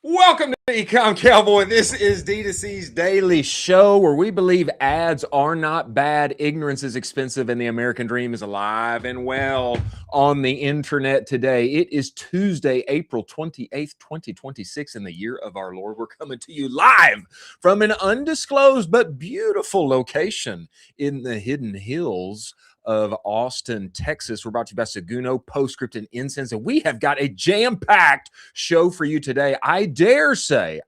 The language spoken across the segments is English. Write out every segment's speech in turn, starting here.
Welcome to Ecomm Cowboy. This is D2C's daily show where we believe ads are not bad, ignorance is expensive, and the American dream is alive and well on the internet today. It is Tuesday, April 28th, 2026, in the year of our Lord. We're coming to you live from an undisclosed but beautiful location in the Hidden Hills of Austin, Texas. We're brought to you by Seguno, Postscript, and Incense, and we have got a jam-packed show for you today. I dare say,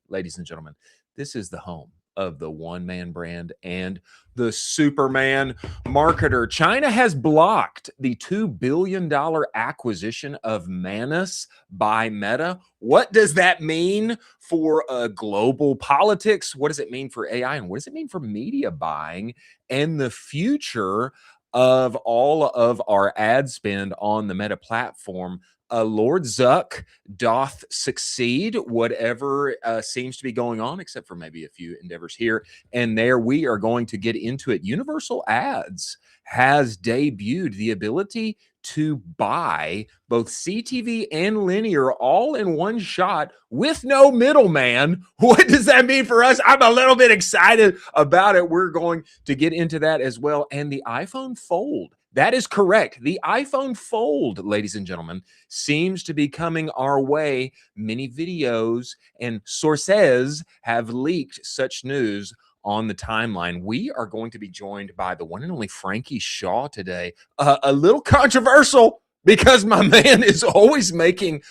ladies and gentlemen, this is the home of the one-man brand and the Superman marketer. China has blocked the $2 billion acquisition of Manus by Meta. What does that mean for global politics? What does it mean for AI? And what does it mean for media buying and the future of all of our ad spend on the Meta platform? Lord Zuck doth succeed, whatever seems to be going on, except for maybe a few endeavors here and there. We are going to get into it. Universal Ads has debuted the ability to buy both CTV and linear all in one shot with no middleman. What does that mean for us? I'm a little bit excited about it. We're going to get into that as well. And the iPhone Fold. That is correct. The iPhone Fold, ladies and gentlemen, seems to be coming our way. Many videos and sources have leaked such news on the timeline. We are going to be joined by the one and only Franky Shaw today. A little controversial because my man is always making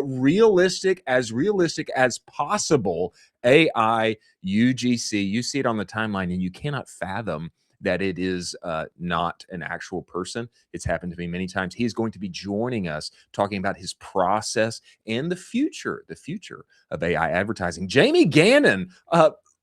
realistic as possible AI UGC. You see it on the timeline and you cannot fathom that it is not an actual person. It's happened to me many times. He is going to be joining us talking about his process and the future of AI advertising. Jamey Gannon,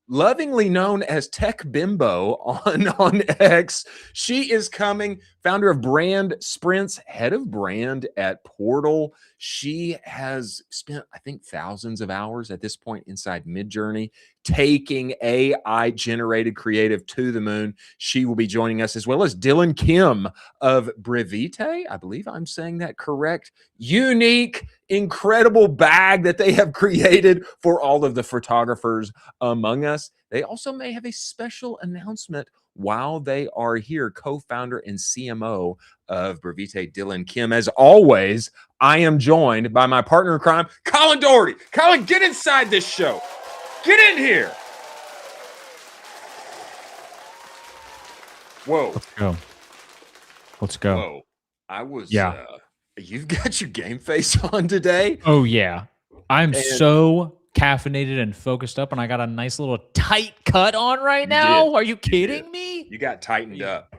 lovingly known as Tech Bimbo on X. She is coming, founder of Brand Sprints, head of brand at Portal. She has spent, I think, thousands of hours at this point inside Midjourney, taking AI-generated creative to the moon. She will be joining us, as well as Dylan Kim of Brevite. I believe I'm saying that correct. Unique, incredible bag that they have created for all of the photographers among us. They also may have a special announcement while they are here. Co-founder and CMO of Brevite, Dylan Kim. As always, I am joined by my partner in crime, Colin Doherty. Colin, get inside this show. Get in here. Whoa. Let's go. Whoa. I was, you've got your game face on today. Oh, yeah. I'm so caffeinated and focused up, and I got a nice little tight cut on right now. Are you kidding me? You got tightened up.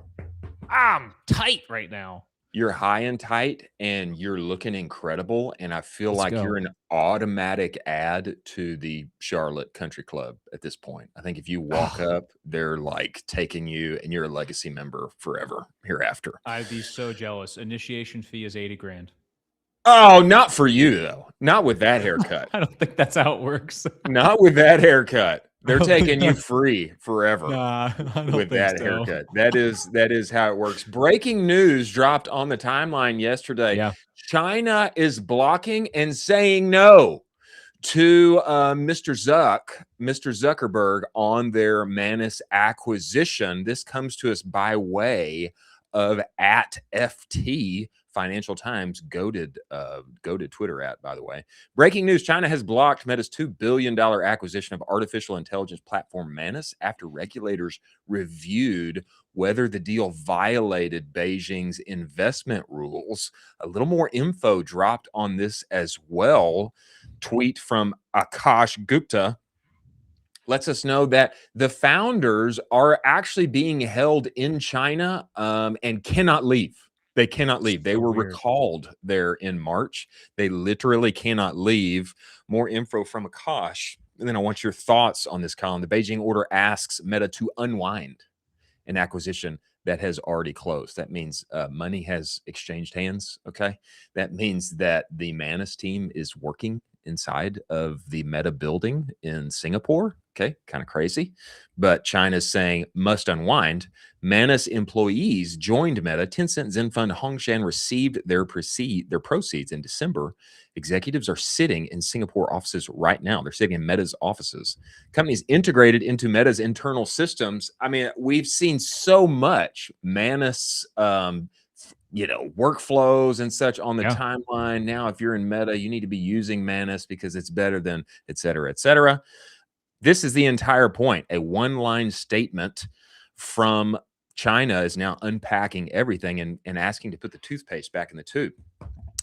I'm tight right now. You're high and tight, and you're looking incredible. And I feel like you're an automatic add to the Charlotte Country Club at this point. I think if you walk up, they're like taking you, and you're a legacy member forever hereafter. I'd be so jealous. Initiation fee is $80,000. Oh, not for you though. Not with that haircut. I don't think that's how it works. Not with that haircut. They're taking you free forever. Nah, I don't with think that so. haircut. That is how it works. Breaking news dropped on the timeline yesterday. Yeah. China is blocking and saying no to Mr. Zuckerberg on their Manus acquisition. This comes to us by way of @FT Financial Times, goated Twitter by the way. Breaking news: China has blocked Meta's $2 billion acquisition of artificial intelligence platform Manus after regulators reviewed whether the deal violated Beijing's investment rules. A little more info dropped on this as well. Tweet from Akash Gupta lets us know that the founders are actually being held in China and cannot leave. They cannot leave. They were recalled there in March. They literally cannot leave. More info from Akash. And then I want your thoughts on this, Colin. The Beijing order asks Meta to unwind an acquisition that has already closed. That means money has exchanged hands, okay? That means that the Manus team is working inside of the Meta building in Singapore. Okay, kind of crazy. But China's saying must unwind. Manus employees joined Meta. Tencent, Zenfund, Hongshan received their proceeds in December. Executives are sitting in Singapore offices right now. They're sitting in Meta's offices. Companies integrated into Meta's internal systems. I mean, we've seen so much Manus, workflows and such on the timeline. Now, if you're in Meta, you need to be using Manus because it's better than et cetera, et cetera. This is the entire point. A one-line statement from China is now unpacking everything and asking to put the toothpaste back in the tube.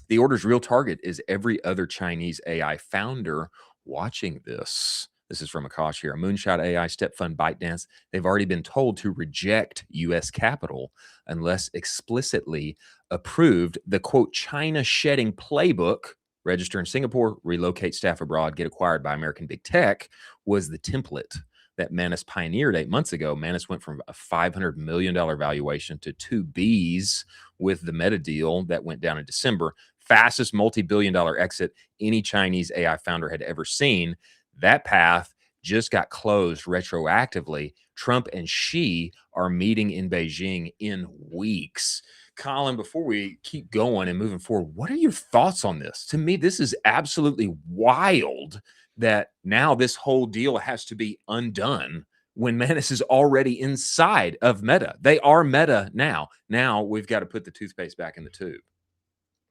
The order's real target is every other Chinese AI founder watching this. This is from Akash here. A Moonshot AI, Step Fund, ByteDance. They've already been told to reject U.S. capital unless explicitly approved. The, quote, China shedding playbook, register in Singapore, relocate staff abroad, get acquired by American big tech, was the template that Manus pioneered 8 months ago. Manus went from a $500 million valuation to 2 Bs with the Meta deal that went down in December. Fastest multi-billion-dollar exit any Chinese AI founder had ever seen. That path just got closed retroactively. Trump and Xi are meeting in Beijing in weeks. Colin, before we keep going and moving forward, what are your thoughts on this? To me, this is absolutely wild that now this whole deal has to be undone when Manus is already inside of Meta. They are Meta now. Now we've got to put the toothpaste back in the tube.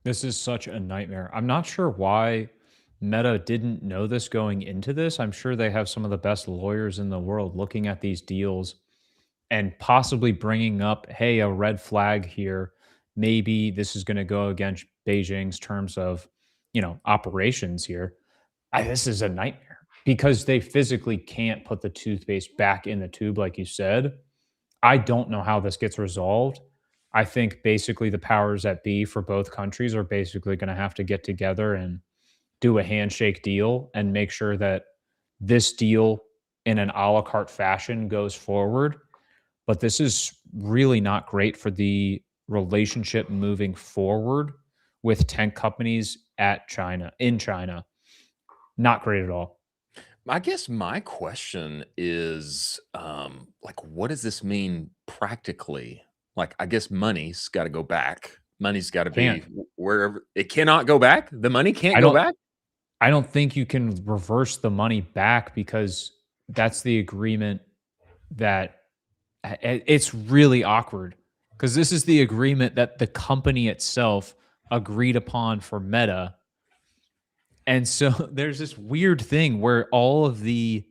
This is such a nightmare. I'm not sure why Meta didn't know this going into this. I'm sure they have some of the best lawyers in the world looking at these deals and possibly bringing up, hey, a red flag here. Maybe this is going to go against Beijing's terms of, operations here. This is a nightmare because they physically can't put the toothpaste back in the tube, like you said. I don't know how this gets resolved. I think basically the powers that be for both countries are basically going to have to get together and do a handshake deal and make sure that this deal in an a la carte fashion goes forward. But this is really not great for the relationship moving forward with tech companies in China. Not great at all. I guess my question is, what does this mean practically? I guess money's got to go back. Money's got to be wherever it cannot go back. The money can't go back. I don't think you can reverse the money back because that's the agreement that it's really awkward because this is the agreement that the company itself agreed upon for Meta. And so there's this weird thing where all of the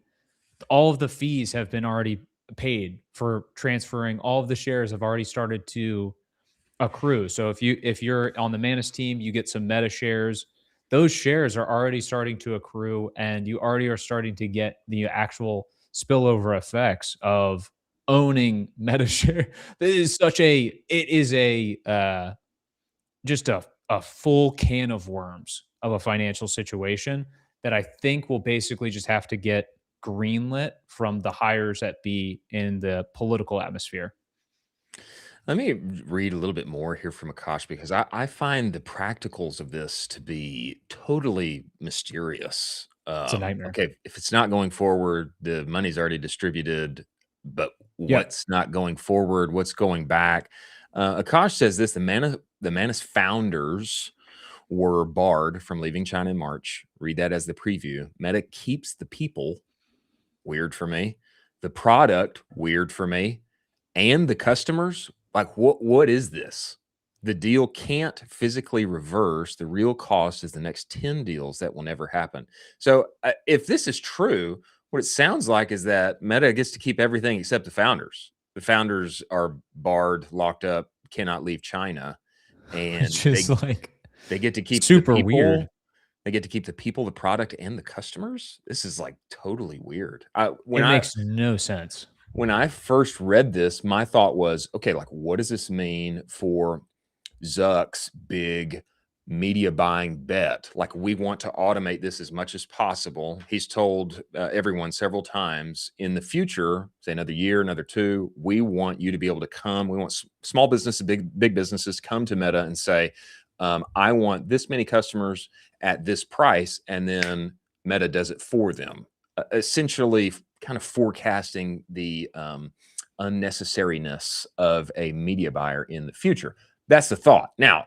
fees have been already paid for transferring. All of the shares have already started to accrue. So if you're on the Manus team, you get some Meta shares. Those shares are already starting to accrue, and you already are starting to get the actual spillover effects of owning Meta share. It is just a full can of worms of a financial situation that I think will basically just have to get greenlit from the hires that be in the political atmosphere. Let me read a little bit more here from Akash because I find the practicals of this to be totally mysterious. It's a nightmare. Okay, if it's not going forward, the money's already distributed, but what's not going forward? What's going back? Akash says this: the Manus founders were barred from leaving China in March. Read that as the preview. Meta keeps the people. Weird for me. The product. Weird for me. And the customers. What is this? The deal can't physically reverse. The real cost is the next 10 deals that will never happen. So if this is true, what it sounds like is that Meta gets to keep everything except the founders. The founders are barred, locked up, cannot leave China. And they get to keep super weird. They get to keep the people, the product, and the customers. This is totally weird. It makes no sense. When I first read this, my thought was, okay, what does this mean for Zuck's big media buying bet? We want to automate this as much as possible. He's told everyone several times in the future, say another year, another 2, we want you to be able to come. We want small businesses, big businesses come to Meta and say, I want this many customers at this price, and then Meta does it for them, essentially kind of forecasting the unnecessariness of a media buyer in the future. That's the thought. Now,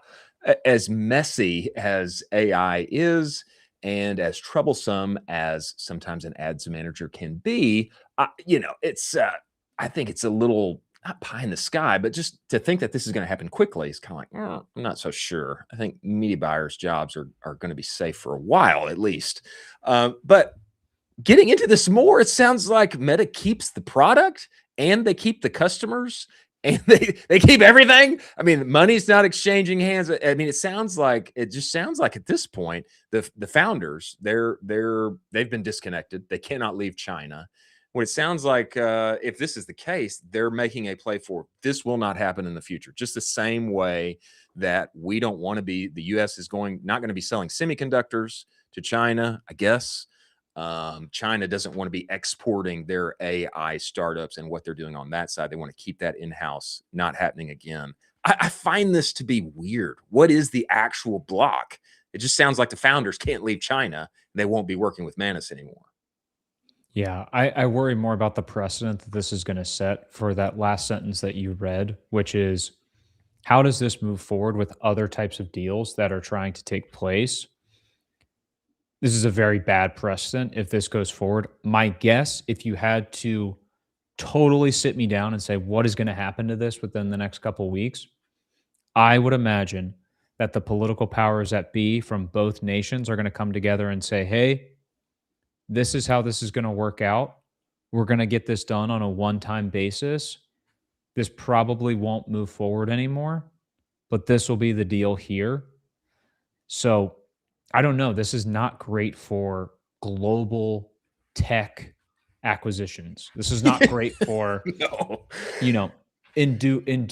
as messy as AI is, and as troublesome as sometimes an ads manager can be, it's I think it's a little not pie in the sky, but just to think that this is going to happen quickly is kind of like, I'm not so sure. I think media buyers' jobs are going to be safe for a while at least. But getting into this more, it sounds like Meta keeps the product and they keep the customers and they keep everything. I mean, money's not exchanging hands. I mean, it just sounds like at this point, the founders, they've been disconnected. They cannot leave China. What it sounds like, if this is the case, they're making a play for this will not happen in the future. Just the same way that we don't want to be, the U.S. is not going to be selling semiconductors to China, I guess. China doesn't want to be exporting their AI startups and what they're doing on that side. They want to keep that in-house, not happening again. I find this to be weird. What is the actual block? It just sounds like the founders can't leave China. They won't be working with Manus anymore. Yeah, I worry more about the precedent that this is going to set for that last sentence that you read, which is how does this move forward with other types of deals that are trying to take place? This is a very bad precedent if this goes forward. My guess, if you had to totally sit me down and say, what is going to happen to this within the next couple of weeks? I would imagine that the political powers that be from both nations are going to come together and say, hey, this is how this is going to work out. We're going to get this done on a one-time basis. This probably won't move forward anymore, but this will be the deal here. So I don't know. This is not great for global tech acquisitions. This is not great for, inducing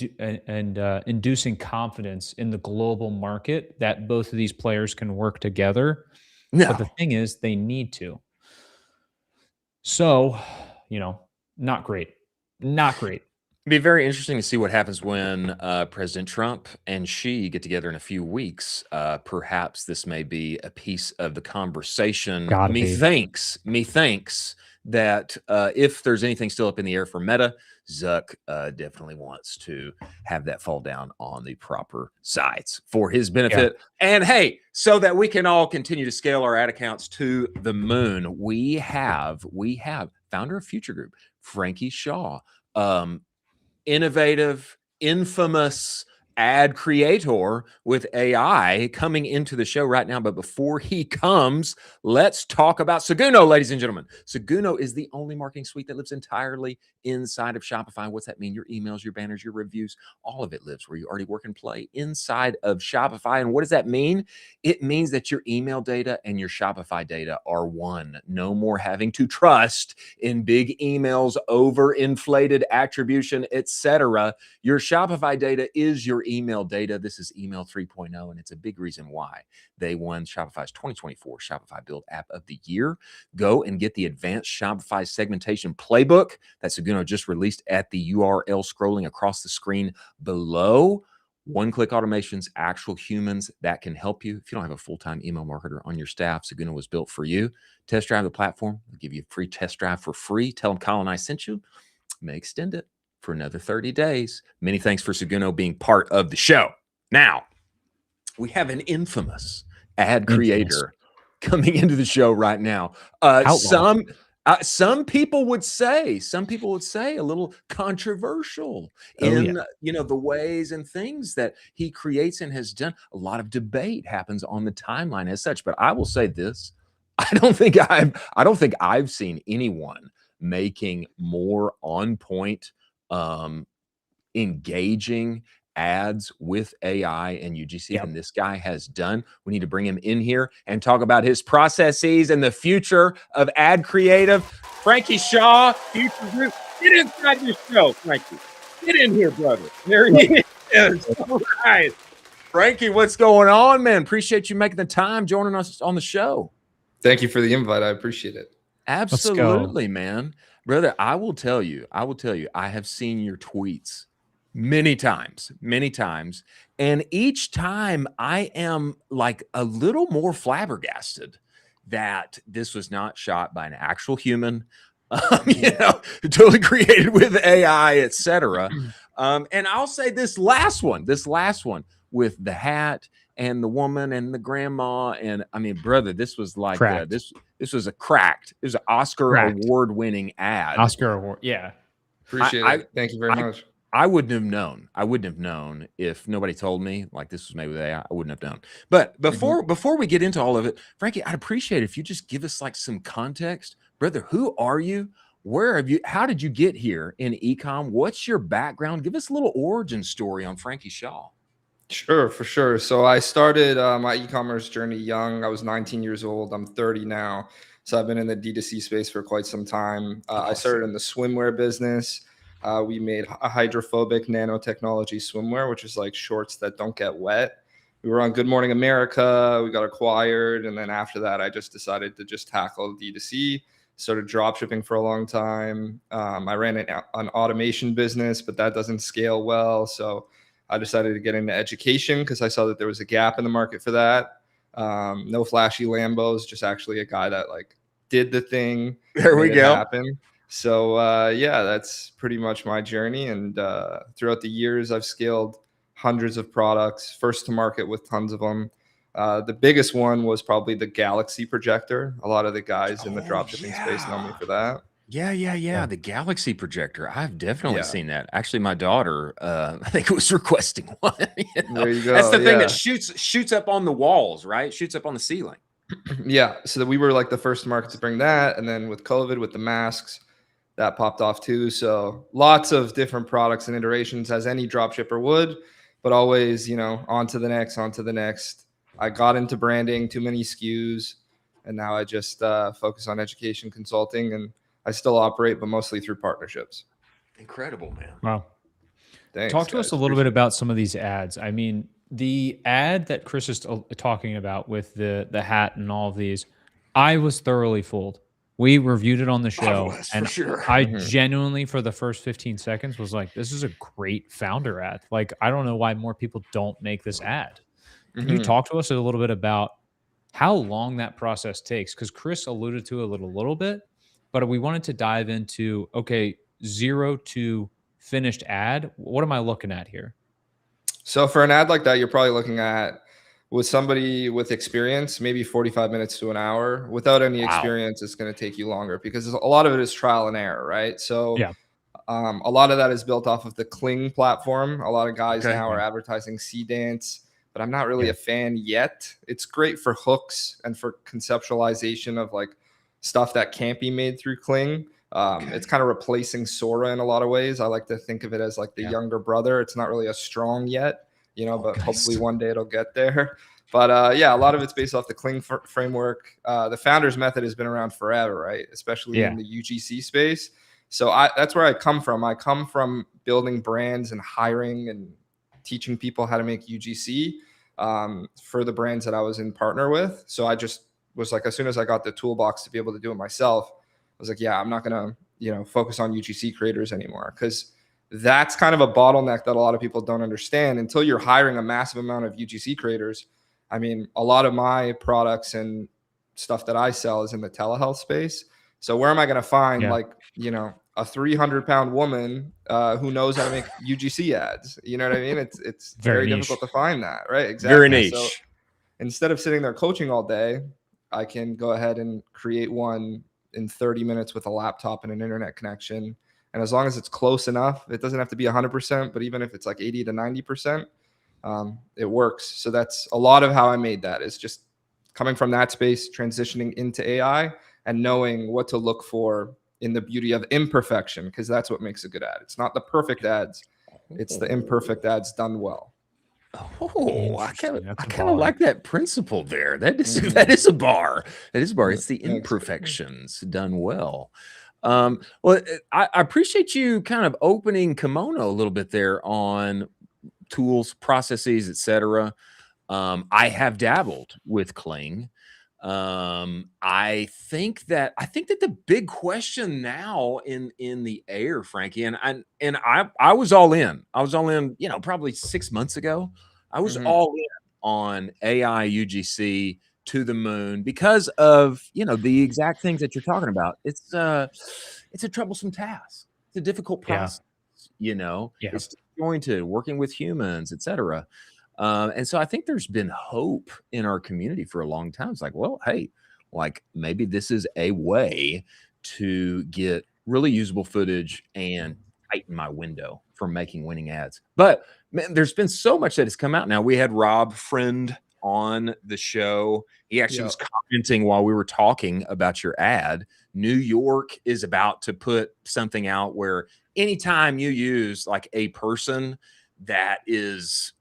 confidence in the global market that both of these players can work together. No. But the thing is, they need to. So, not great. Not great. It'd be very interesting to see what happens when President Trump and Xi get together in a few weeks. Perhaps this may be a piece of the conversation. Methinks that if there's anything still up in the air for Meta, Zuck definitely wants to have that fall down on the proper sides for his benefit. Yeah. And hey, so that we can all continue to scale our ad accounts to the moon, we have founder of Futr Group, Franky Shaw, innovative, infamous ad creator with AI coming into the show right now. But before he comes, let's talk about Seguno, ladies and gentlemen. Seguno is the only marketing suite that lives entirely inside of Shopify. What's that mean? Your emails, your banners, your reviews, all of it lives where you already work and play inside of Shopify. And what does that mean? It means that your email data and your Shopify data are one. No more having to trust in big emails, overinflated attribution, etc. Your Shopify data is your email data. This is email 3.0, and it's a big reason why they won Shopify's 2024 Shopify Build App of the Year. Go and get the advanced Shopify segmentation playbook that Seguno just released at the URL scrolling across the screen below. One-click automations, actual humans that can help you. If you don't have a full-time email marketer on your staff, Seguno was built for you. Test drive the platform. They'll give you a free test drive for free. Tell them Kyle and I sent you. May extend it for another 30 days. Many thanks for Seguno being part of the show. Now, we have an infamous ad creator coming into the show right now. Some people would say a little controversial in the ways and things that he creates and has done. A lot of debate happens on the timeline as such. But I will say this: I don't think I've seen anyone making more on point, engaging ads with AI and UGC than this guy has done. We need to bring him in here and talk about his processes and the future of ad creative. Franky Shaw, Futr Group. Get inside this show, Franky. Get in here, brother. There he is. All right. Franky, what's going on, man? Appreciate you making the time, joining us on the show. Thank you for the invite. I appreciate it. Absolutely, man. Brother, I will tell you, I have seen your tweets many times, and each time I am like a little more flabbergasted that this was not shot by an actual human, totally created with AI, etc. And I'll say this last one with the hat and the woman and the grandma, and I mean, brother, this was like this was it was an Oscar award-winning ad. Oscar award, yeah. Appreciate it. Thank you very much. I wouldn't have known. I wouldn't have known if nobody told me like this was made with AI. I wouldn't have known. But before we get into all of it, Franky, I'd appreciate it if you just give us like some context, brother. Who are you? Where have you? How did you get here in ecom? What's your background? Give us a little origin story on Franky Shaw. Sure, for sure. So I started my e-commerce journey young. I was 19 years old. I'm 30 now. So I've been in the D2C space for quite some time. I started in the swimwear business. We made a hydrophobic nanotechnology swimwear, which is like shorts that don't get wet. We were on Good Morning America. We got acquired. And then after that, I just decided to just tackle D2C, started drop shipping for a long time. I ran an automation business, but that doesn't scale well. So I decided to get into education because I saw that there was a gap in the market for that. No flashy Lambos, just actually a guy that like did the thing. There we go. Happen. So yeah, that's pretty much my journey. And throughout the years, I've scaled hundreds of products, first to market with tons of them. The biggest one was probably the Galaxy projector. A lot of the guys in the dropshipping space know me for that. Yeah. The Galaxy projector. I've definitely seen that. Actually, my daughter, I think, was requesting one. There you go. That's the thing that shoots up on the walls, right? Shoots up on the ceiling. Yeah. So we were like the first market to bring that. And then with COVID, with the masks, that popped off too. So lots of different products and iterations as any dropshipper would, but always, on to the next. I got into branding, too many SKUs, and now I just focus on education consulting, and I still operate, but mostly through partnerships. Incredible, man. Wow. Thanks, Talk to us a little bit about some of these ads. I mean, the ad that Chris is talking about with the hat and all of these, I was thoroughly fooled. We reviewed it on the show, and I genuinely, for the first 15 seconds, was like, this is a great founder ad. Like, I don't know why more people don't make this ad. Can you talk to us a little bit about how long that process takes? Because Chris alluded to it a little bit, but we wanted to dive into, okay, 0 to finished ad. What am I looking at here? So for an ad like that, you're probably looking at, with somebody with experience, maybe 45 minutes to an hour. Without any experience, it's going to take you longer because a lot of it is trial and error, right? So a lot of that is built off of the Kling platform. A lot of guys now are advertising Dance, but I'm not really a fan yet. It's great for hooks and for conceptualization of like stuff that can't be made through Kling. It's kind of replacing Sora in a lot of ways. I like to think of it as like the younger brother. It's not really as strong yet, but hopefully one day it'll get there. But yeah, a lot of it's based off the Kling framework. The founder's method has been around forever, right? Especially in the UGC space. So that's where I come from. I come from building brands and hiring and teaching people how to make UGC for the brands that I was in partner with. So I just was like, as soon as I got the toolbox to be able to do it myself, I was like, yeah, I'm not going to, focus on UGC creators anymore, because that's kind of a bottleneck that a lot of people don't understand until you're hiring a massive amount of UGC creators. I mean, a lot of my products and stuff that I sell is in the telehealth space. So where am I going to find a 300-pound woman who knows how to make UGC ads? You know what I mean? It's very difficult to find that, right? Exactly. Very niche. So instead of sitting there coaching all day, I can go ahead and create one in 30 minutes with a laptop and an internet connection. And as long as it's close enough, it doesn't have to be 100%, but even if it's like 80 to 90%, it works. So that's a lot of how I made that, is just coming from that space, transitioning into AI, and knowing what to look for in the beauty of imperfection, because that's what makes a good ad. It's not the perfect ads, it's the imperfect ads done well. Oh, I kind of like that principle there. That is a bar. That is a bar. It's the imperfections done well. Well, I appreciate you kind of opening kimono a little bit there on tools, processes, etc. I have dabbled with Kling. I think that the big question now in the air, Frankie, and I was all in. I was all in, probably 6 months ago. I was Mhm. all in on AI UGC to the moon because of, the exact things that you're talking about. It's a troublesome task. It's a difficult Yeah. process, Yeah. it's disjointed, working with humans, etc. And so I think there's been hope in our community for a long time. It's like, well, hey, like maybe this is a way to get really usable footage and tighten my window from making winning ads. But man, there's been so much that has come out now. We had Rob Friend on the show. He actually Yep. was commenting while we were talking about your ad. New York is about to put something out where anytime you use like a person that is,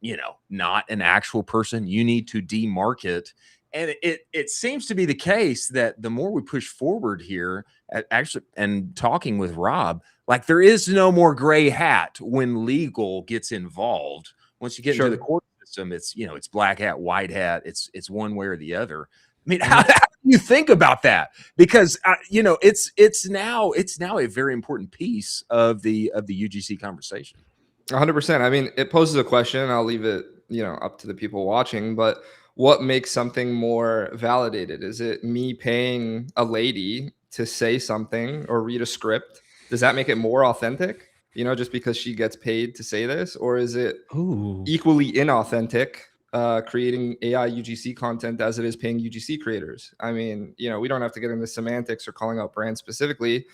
not an actual person, you need to demarket. And it seems to be the case that the more we push forward here, actually, and talking with Rob, like there is no more gray hat when legal gets involved. Once you get into the Sure. court system, it's it's black hat, white hat. It's one way or the other. I mean, Mhm. how do you think about that? Because it's now a very important piece of the UGC conversation. 100%. I mean, it poses a question, and I'll leave it, up to the people watching, but what makes something more validated? Is it me paying a lady to say something or read a script? Does that make it more authentic? Just because she gets paid to say this, or is it Ooh. equally inauthentic, creating AI UGC content as it is paying UGC creators? I mean, we don't have to get into semantics or calling out brands specifically,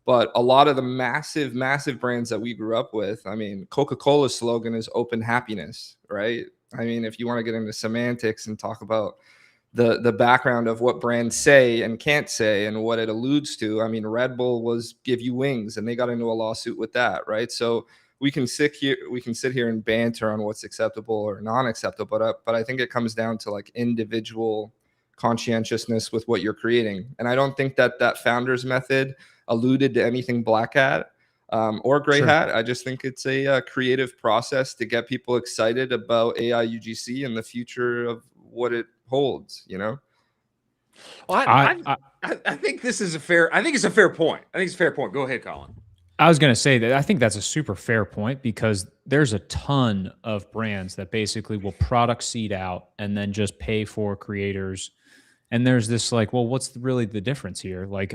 but a lot of the massive, massive brands that we grew up with, I mean, Coca-Cola's slogan is open happiness, right? I mean, if you want to get into semantics and talk about the background of what brands say and can't say and what it alludes to, I mean, Red Bull was give you wings, and they got into a lawsuit with that, right? So we can sit here and banter on what's acceptable or non-acceptable, but I think it comes down to like individual conscientiousness with what you're creating. And I don't think that founder's method alluded to anything black hat, or gray Sure. hat. I just think it's a creative process to get people excited about AI UGC and the future of what it holds. Well, I, I I think this is a fair. I think it's a fair point. I think it's a fair point. Go ahead, Colin. I was going to say that I think that's a super fair point because there's a ton of brands that basically will product seed out and then just pay for creators. And there's this like, well, what's really the difference here? Like,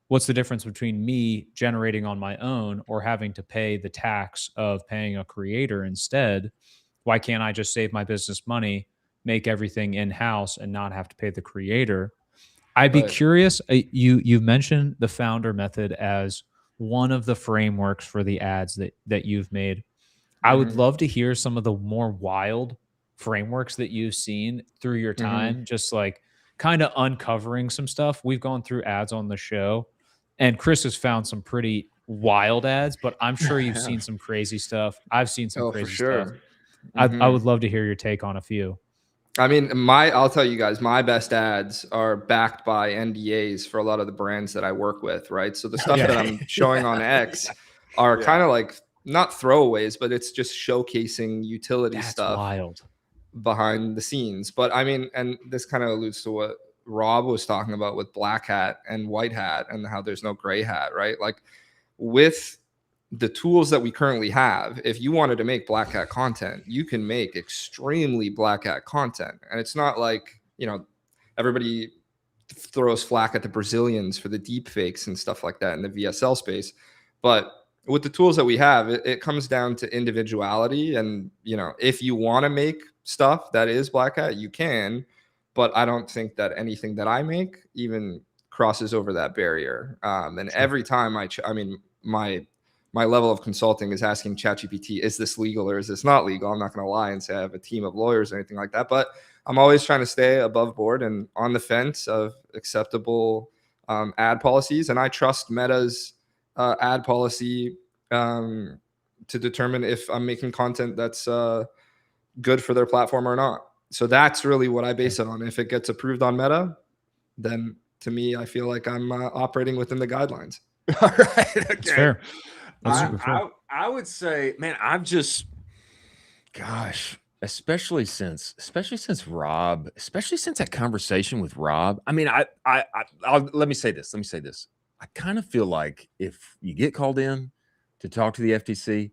what's the difference between me generating on my own or having to pay the tax of paying a creator instead? Why can't I just save my business money, make everything in house, and not have to pay the creator? I'd be Right. curious. You mentioned the founder method as one of the frameworks for the ads that you've made. I would Hmm. love to hear some of the more wild frameworks that you've seen through your Hmm. time, just like kind of uncovering some stuff. We've gone through ads on the show, and Chris has found some pretty wild ads, but I'm sure you've Yeah. seen some crazy stuff. I've seen some Oh, for crazy stuff. sure. I Hmm. would love to hear your take on a few. I mean, I'll tell you guys, my best ads are backed by NDAs for a lot of the brands that I work with, right? So the stuff that Yeah. I'm showing on Yeah. X are Yeah. kind of like not throwaways, but it's just showcasing utility That's stuff wild. behind the scenes. But I mean, and this kind of alludes to what Rob was talking about with black hat and white hat and how there's no gray hat, right? Like with the tools that we currently have, if you wanted to make black hat content, you can make extremely black hat content. And it's not like, everybody throws flack at the Brazilians for the deep fakes and stuff like that in the VSL space. But with the tools that we have, it comes down to individuality. And, if you want to make stuff that is black hat, you can. But I don't think that anything that I make even crosses over that barrier. And Sure. every time I mean, my level of consulting is asking ChatGPT, is this legal or is this not legal? I'm not going to lie and say I have a team of lawyers or anything like that, but I'm always trying to stay above board and on the fence of acceptable ad policies. And I trust Meta's ad policy to determine if I'm making content that's good for their platform or not. So that's really what I Yeah. base it on. If it gets approved on Meta, then to me, I feel like I'm operating within the guidelines. All right. That's Okay. fair. That's super fair. I would say, man, gosh, especially since Rob, especially since that conversation with Rob. I mean, let me say this. I kind of feel like if you get called in to talk to the FTC,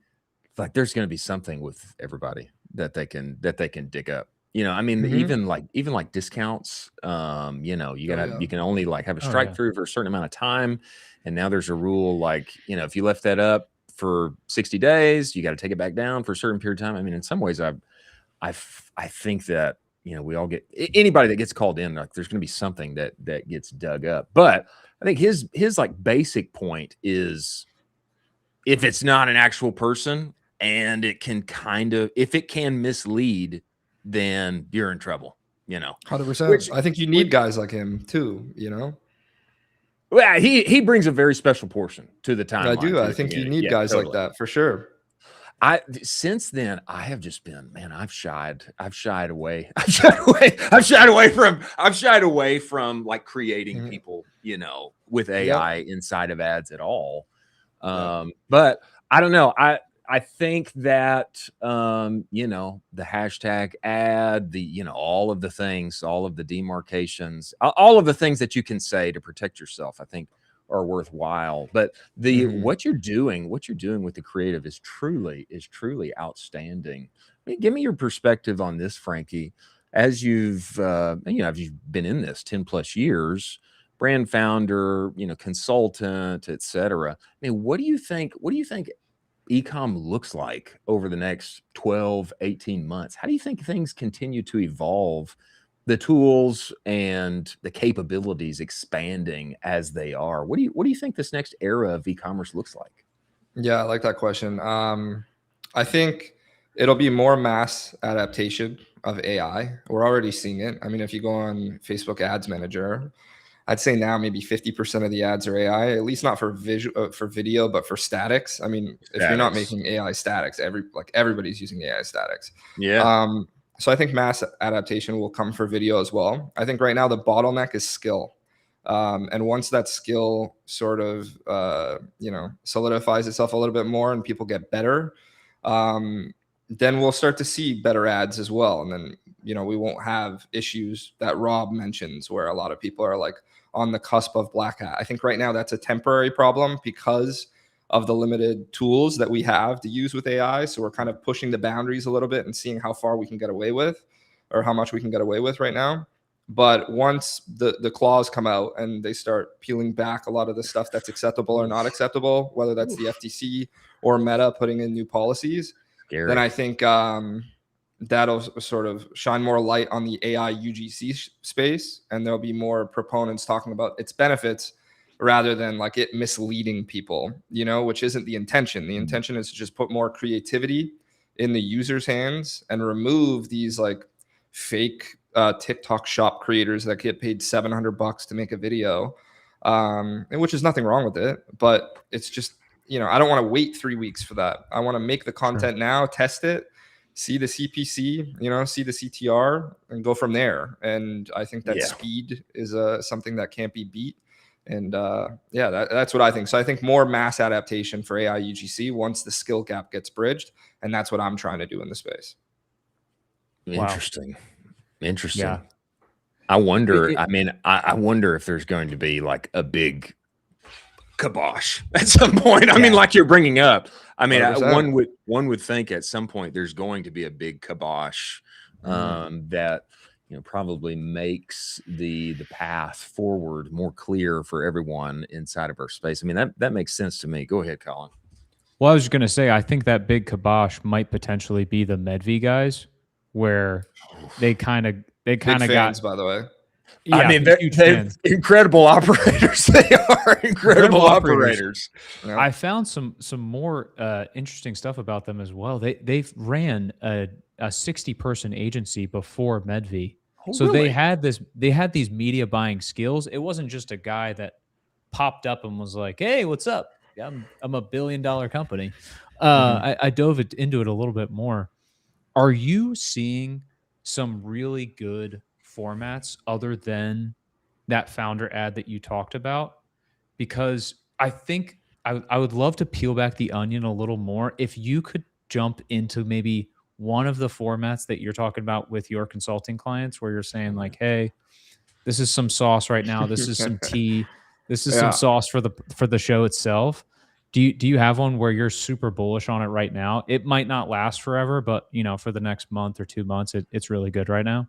like there's going to be something with everybody that they can dig up. I mean, even like discounts. You can only like have a strike through for a certain amount of time, and now there's a rule like if you left that up for 60 days, you got to take it back down for a certain period of time. I mean, in some ways, I think that we all get anybody that gets called in, like there's going to be something that gets dug up. But I think his like basic point is if it's not an actual person and it can if it can mislead, then you're in trouble. 100%. I think you need guys like him too. Well, he brings a very special portion to the timeline. I do. I think you need guys like that for sure. Since then I have just been, man, I've shied away from like creating people, with AI inside of ads at all. But I don't know. I think that the hashtag ad, all of the things, all of the demarcations, all of the things that you can say to protect yourself, I think are worthwhile. But what you're doing with the creative is truly outstanding. I mean, give me your perspective on this, Franky, as you've been in this 10 plus years, brand founder, consultant, etc. I mean, what do you think Ecomm looks like over the next 12, 18 months? How do you think things continue to evolve, the tools and the capabilities expanding as they are? What do you think this next era of e-commerce looks like? Yeah, I like that question. I think it'll be more mass adaptation of AI. We're already seeing it. I mean, if you go on Facebook Ads Manager, I'd say now maybe 50% of the ads are AI, at least not for video, but for statics. I mean, if you're not making AI statics, everybody's using AI statics. Yeah. So I think mass adaptation will come for video as well. I think right now the bottleneck is skill. And once that skill sort of, solidifies itself a little bit more and people get better, then we'll start to see better ads as well. And then, we won't have issues that Rob mentions where a lot of people are like on the cusp of black hat. I think right now that's a temporary problem because of the limited tools that we have to use with AI. So we're kind of pushing the boundaries a little bit and seeing how far we can get away with, or how much we can get away with right now. But once the claws come out and they start peeling back a lot of the stuff that's acceptable or not acceptable, whether that's the FTC or Meta putting in new policies, then I think that'll sort of shine more light on the AI UGC space, and there'll be more proponents talking about its benefits rather than like it misleading people, which isn't the intention. The intention is to just put more creativity in the user's hands and remove these like fake TikTok shop creators that get paid $700 to make a video, and which is nothing wrong with it, but it's just, I don't want to wait 3 weeks for that. I want to make the content now, test it, see the CPC, see the CTR, and go from there. And I think that speed is something that can't be beat. And that's what I think. So I think more mass adaptation for AI UGC once the skill gap gets bridged, and that's what I'm trying to do in the space. Interesting. Yeah. I wonder. I wonder if there's going to be like a big kibosh at some point. I mean, like you're bringing up. I mean, one would think at some point there's going to be a big kibosh that probably makes the path forward more clear for everyone inside of our space. I mean, that makes sense to me. Go ahead, Colin. Well, I was going to say, I think that big kibosh might potentially be the Medvi guys, where they kind of got, by the way. Yeah, I mean, they're incredible operators. They are incredible operators. Yeah. I found some more interesting stuff about them as well. They've ran a 60-person agency before Medvi. So really? they had these media buying skills. It wasn't just a guy that popped up and was like, "Hey, what's up? I'm a $1 billion company." I dove into it a little bit more. Are you seeing some really good formats other than that founder ad that you talked about? Because I think I would love to peel back the onion a little more. If you could jump into maybe one of the formats that you're talking about with your consulting clients, where you're saying like, hey, this is some sauce right now, this is some tea, this is some sauce for the show itself. Do you have one where you're super bullish on it right now? It might not last forever, but for the next month or 2 months, it's really good right now.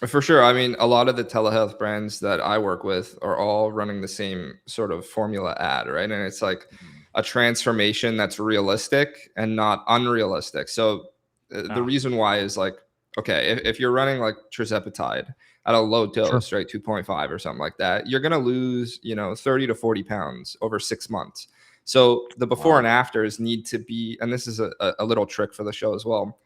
For sure. I mean, a lot of the telehealth brands that I work with are all running the same sort of formula ad, right? And it's like a transformation that's realistic and not unrealistic. So the reason why is like, okay, if you're running like tirzepatide at a low dose, right, 2.5 or something like that, you're going to lose, 30 to 40 pounds over 6 months. So the before and afters need to be, and this is a little trick for the show as well.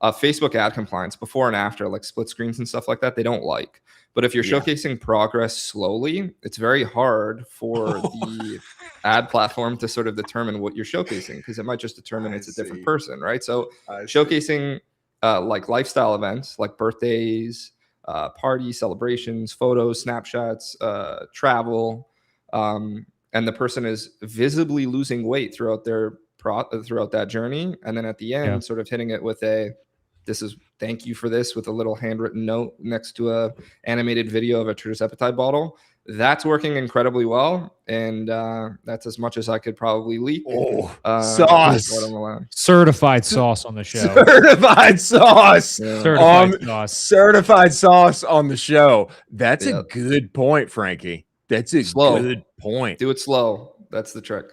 Facebook ad compliance before and after, like split screens and stuff like that, they don't like. But if you're showcasing progress slowly, it's very hard for the ad platform to sort of determine what you're showcasing, because it might just determine it's a different person, right? So showcasing like lifestyle events, like birthdays, parties, celebrations, photos, snapshots, travel, and the person is visibly losing weight throughout throughout that journey, and then at the end, sort of hitting it with thank you for this, with a little handwritten note next to a animated video of a tirzepatide bottle. That's working incredibly well, and that's as much as I could probably leak. Sauce, certified sauce on the show. Certified sauce, certified sauce on the show. That's a good point, Franky. That's a good point. Do it slow. That's the trick.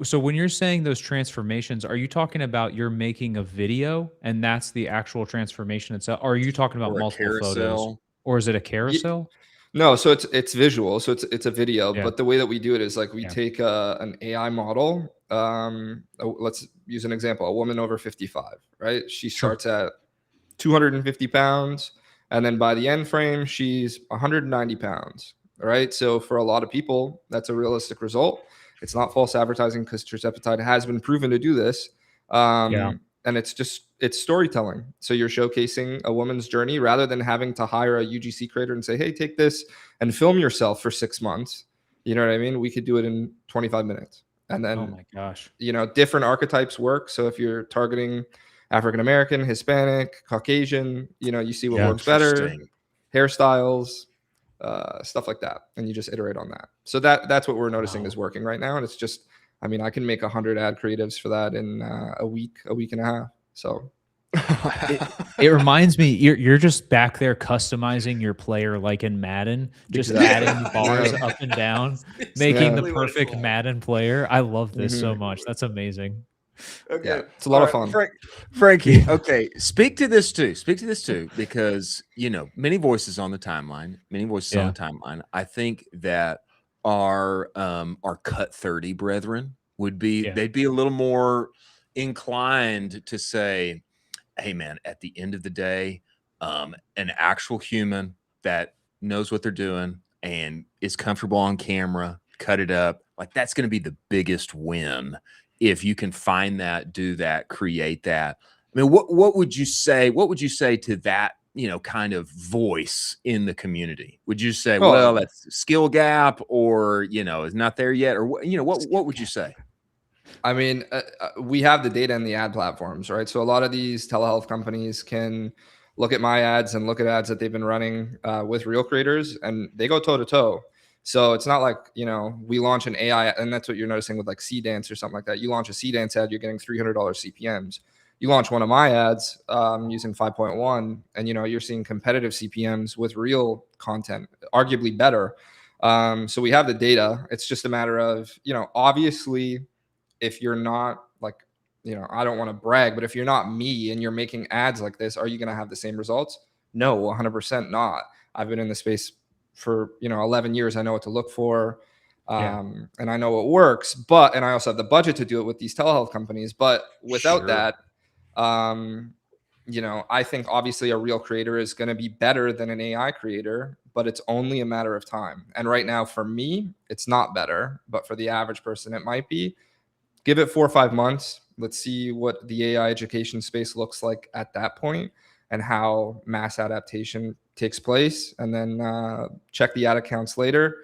So when you're saying those transformations, are you talking about you're making a video and that's the actual transformation itself? Or are you talking about multiple photos? Or is it a carousel? No, so it's visual. So it's a video. But the way that we do it is like we take an AI model. Let's use an example. A woman over 55, right? She starts at 250 pounds. And then by the end frame, she's 190 pounds, right? So for a lot of people, that's a realistic result. It's not false advertising, because tirzepatide has been proven to do this. And it's storytelling. So you're showcasing a woman's journey rather than having to hire a UGC creator and say, hey, take this and film yourself for 6 months. You know what I mean? We could do it in 25 minutes. And then, oh my gosh, different archetypes work. So if you're targeting African-American, Hispanic, Caucasian, you see what works better, hairstyles, stuff like that, and you just iterate on that. So that's what we're noticing is working right now. And it's just, I mean, I can make 100 ad creatives for that in a week and a half. So it reminds me, you're just back there customizing your player like in Madden, just adding bars up and down, making the perfect Madden player. I love this so much. That's amazing. Okay, it's a lot of fun. Franky, okay, speak to this too, because many voices on the timeline, I think that our cut 30 brethren would be, they'd be a little more inclined to say, hey man, at the end of the day, an actual human that knows what they're doing and is comfortable on camera, cut it up, like that's going to be the biggest win. If you can find that, do that, create that. I mean, what would you say? What would you say to that, kind of voice in the community? Would you say, well, that's a skill gap, or, is not there yet? Or, what would you say? I mean, we have the data in the ad platforms, right? So a lot of these telehealth companies can look at my ads and look at ads that they've been running with real creators, and they go toe to toe. So it's not like, we launch an AI, and that's what you're noticing with like C-Dance or something like that. You launch a C-Dance ad, you're getting $300 CPMs. You launch one of my ads using 5.1, and, you're seeing competitive CPMs with real content, arguably better. So we have the data. It's just a matter of, obviously, if you're not like, I don't want to brag, but if you're not me and you're making ads like this, are you going to have the same results? No, 100% not. I've been in the space for 11 years. I know what to look for, and I know what works, and I also have the budget to do it with these telehealth companies. But without that, I think obviously a real creator is going to be better than an AI creator, but it's only a matter of time. And right now for me, it's not better, but for the average person, it might be. Give it 4 or 5 months. Let's see what the AI education space looks like at that point and how mass adaptation takes place, and then check the ad accounts later.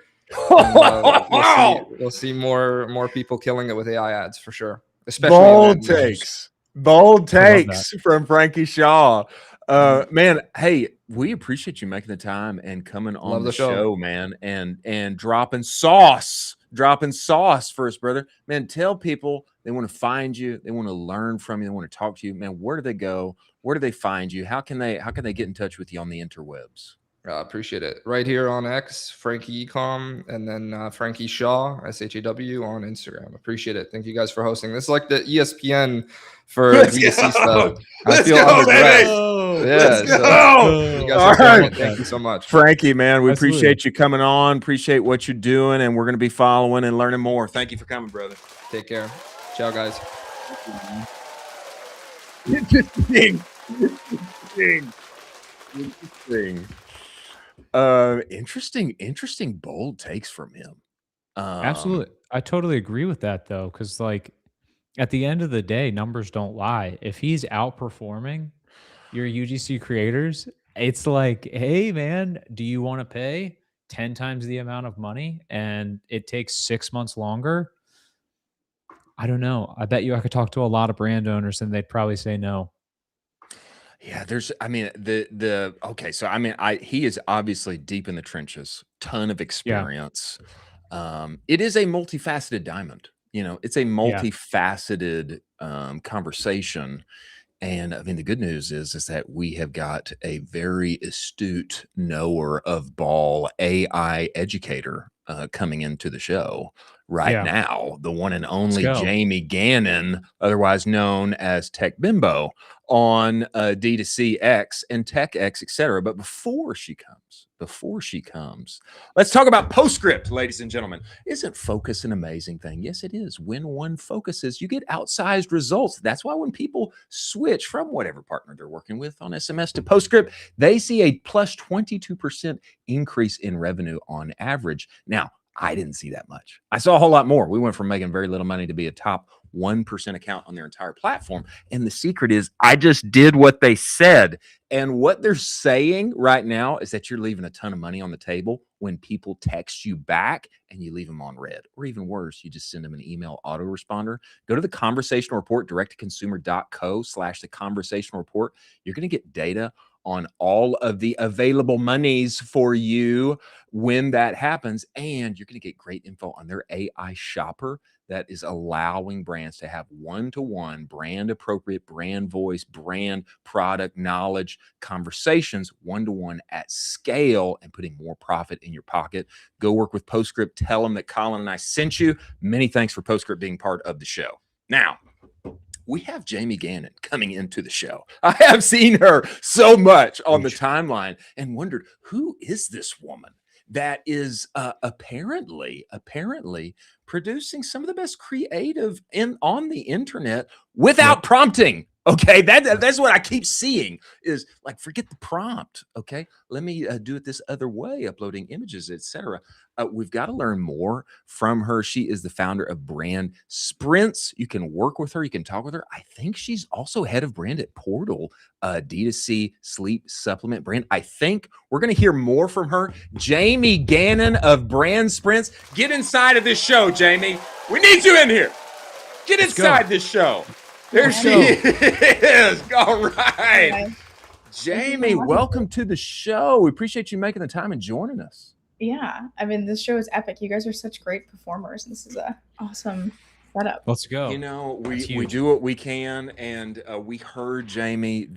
And, we'll see more people killing it with AI ads for sure. Especially bold takes. Bold I love takes from Franky Shaw. Man, hey, we appreciate you making the time and coming on Love the the show. show, man, and dropping sauce for us, brother. Man, tell people they want to find you, they want to learn from you, they want to talk to you. Man, where do they go? Where do they find you? How can they get in touch with you on the interwebs? Appreciate it. Right here on X, Franky Ecomm, and then Franky Shaw, SHAW on Instagram. Appreciate it. Thank you guys for hosting. This is like the ESPN for D2C stuff. I feel underdressed. Let's Yeah, go. you guys All are killing right. it. Thank you so much. Franky, man, we Absolutely. appreciate you coming on. Appreciate what you're doing, and we're going to be following and learning more. Thank you for coming, brother. Take care. Ciao, guys. Interesting. Interesting bold takes from him. Absolutely. I totally agree with that though, because like at the end of the day, numbers don't lie. If he's outperforming your UGC creators, it's like, hey man, do you want to pay 10 times the amount of money and it takes 6 months longer? I don't know. I bet you I could talk to a lot of brand owners and they'd probably say no. Yeah, he is obviously deep in the trenches, ton of experience. It is a multifaceted diamond. It's a multifaceted conversation. And I mean, the good news is that we have got a very astute knower of ball AI educator coming into the show right now. The one and only Jamey Gannon, otherwise known as Tech Bimbo on D2C X and Tech X, etc. But before she comes, let's talk about Postscript, ladies and gentlemen. Isn't focus an amazing thing? Yes, it is. When one focuses, you get outsized results. That's why when people switch from whatever partner they're working with on SMS to Postscript, they see a plus 22% increase in revenue on average. Now, I didn't see that much. I saw a whole lot more. We went from making very little money to be a top 1% account on their entire platform. And the secret is I just did what they said. And what they're saying right now is that you're leaving a ton of money on the table when people text you back and you leave them on red. Or even worse, you just send them an email autoresponder. Go to the conversational report, direct-to-consumer.co/the conversational report. You're going to get data on all of the available monies for you when that happens. And you're going to get great info on their AI shopper that is allowing brands to have one-to-one brand appropriate, brand voice, brand product knowledge conversations one-to-one at scale and putting more profit in your pocket. Go work with Postscript. Tell them that Colin and I sent you. Many thanks for Postscript being part of the show. Now, we have Jamey Gannon coming into the show. I have seen her so much on the timeline and wondered, who is this woman that is apparently producing some of the best creative on the internet without prompting? Okay, that's what I keep seeing is like, forget the prompt. Okay, let me do it this other way, uploading images, etc. We've got to learn more from her. She is the founder of Brand Sprints. You can work with her. You can talk with her. I think she's also head of brand at Portal, D2C sleep supplement brand. I think we're going to hear more from her. Jamey Gannon of Brand Sprints. Get inside of this show, Jamey. We need you in here. Get inside this show. There she is. All right. Jamey, welcome to the show. We appreciate you making the time and joining us. Yeah. I mean, this show is epic. You guys are such great performers. This is a awesome setup. Let's go. We do what we can. And we heard, Jamey,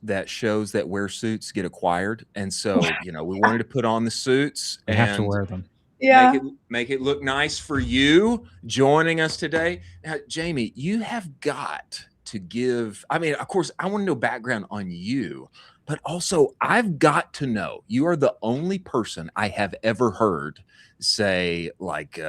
that shows that wear suits get acquired. And so, we wanted to put on the suits. We have to wear them. Yeah. Make it look nice for you joining us today. Now, Jamey, you have got to give, of course, I want to know background on you, but also I've got to know, you are the only person I have ever heard say like,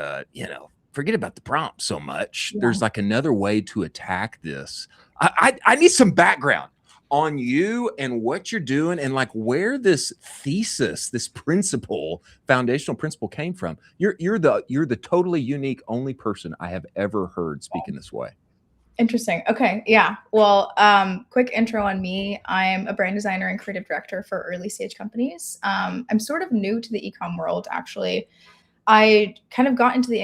forget about the prompt so much. Yeah. There's like another way to attack this. I need some background on you and what you're doing and like where this thesis, this foundational principle came from. You're the totally unique only person I have ever heard speaking this way. Interesting. Okay. Yeah. Well, quick intro on me. I'm a brand designer and creative director for early stage companies. I'm sort of new to the ecom world, actually. I kind of got into the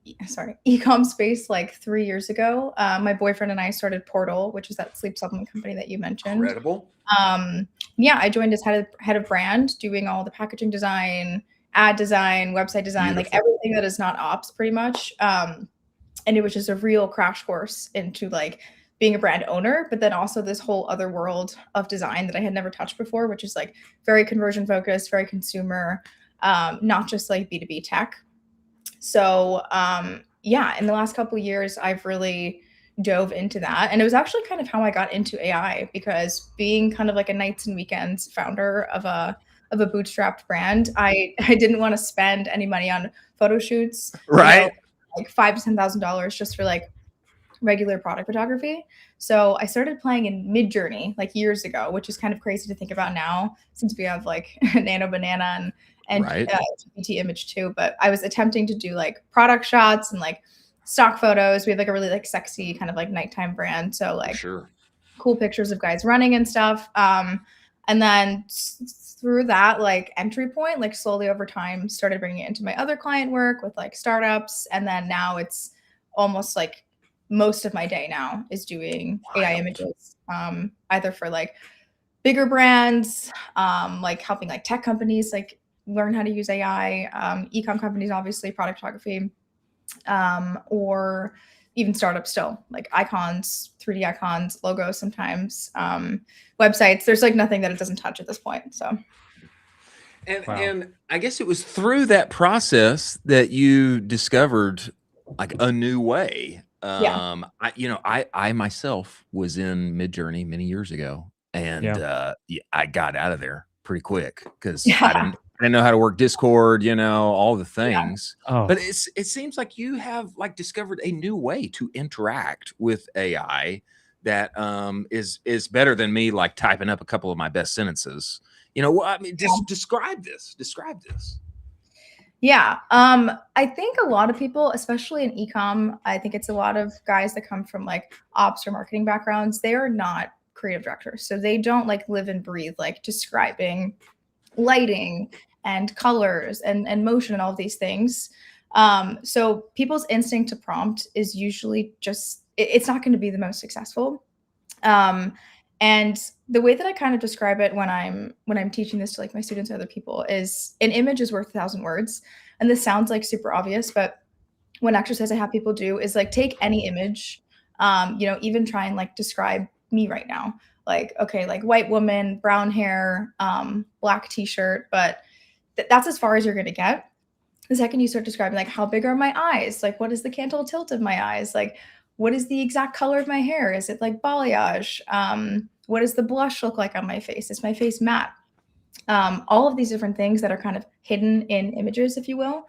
ecom space like 3 years ago. My boyfriend and I started Portal, which is that sleep supplement company that you mentioned. Incredible. Yeah, I joined as head of brand, doing all the packaging design, ad design, website design, like everything that is not ops pretty much. And it was just a real crash course into like being a brand owner, but then also this whole other world of design that I had never touched before, which is like very conversion focused, very consumer, not just like B2B tech. So yeah, in the last couple of years, I've really dove into that. And it was actually kind of how I got into AI, because being kind of like a nights and weekends founder of a bootstrapped brand, I didn't want to spend any money on photo shoots, right? Like $5,000 to $10,000 just for like regular product photography. So I started playing in Midjourney like years ago, which is kind of crazy to think about now, since we have like Nano Banana and GPT image too. But I was attempting to do like product shots and like stock photos. We have like a really like sexy kind of like nighttime brand. So like cool pictures of guys running and stuff. And then through that like entry point, like slowly over time, started bringing it into my other client work with like startups. And then now it's almost like most of my day now is doing AI images, either for like bigger brands, like helping like tech companies like learn how to use AI, ecom companies, obviously product photography, or even startups still, like icons, 3D icons, logos sometimes, websites. There's like nothing that it doesn't touch at this point. So. And I guess it was through that process that you discovered like a new way. I myself was in Midjourney many years ago, and I got out of there pretty quick because I didn't know how to work Discord, all the things. But it seems like you have like discovered a new way to interact with AI that is better than me like typing up a couple of my best sentences. I mean, just describe this. Yeah. I think a lot of people, especially in ecom, I think it's a lot of guys that come from like ops or marketing backgrounds. They are not creative directors. So they don't like live and breathe like describing lighting and colors and motion and all of these things. So people's instinct to prompt is usually just, it's not going to be the most successful. And the way that I kind of describe it when I'm teaching this to like my students and other people is an image is worth 1,000 words. And this sounds like super obvious, but one exercise I have people do is like take any image, even try and like describe me right now. Like, okay, like white woman, brown hair, black t-shirt, but that's as far as you're going to get. The second you start describing like how big are my eyes? Like what is the cantle tilt of my eyes? Like what is the exact color of my hair? Is it like balayage? What does the blush look like on my face? Is my face matte? All of these different things that are kind of hidden in images, if you will,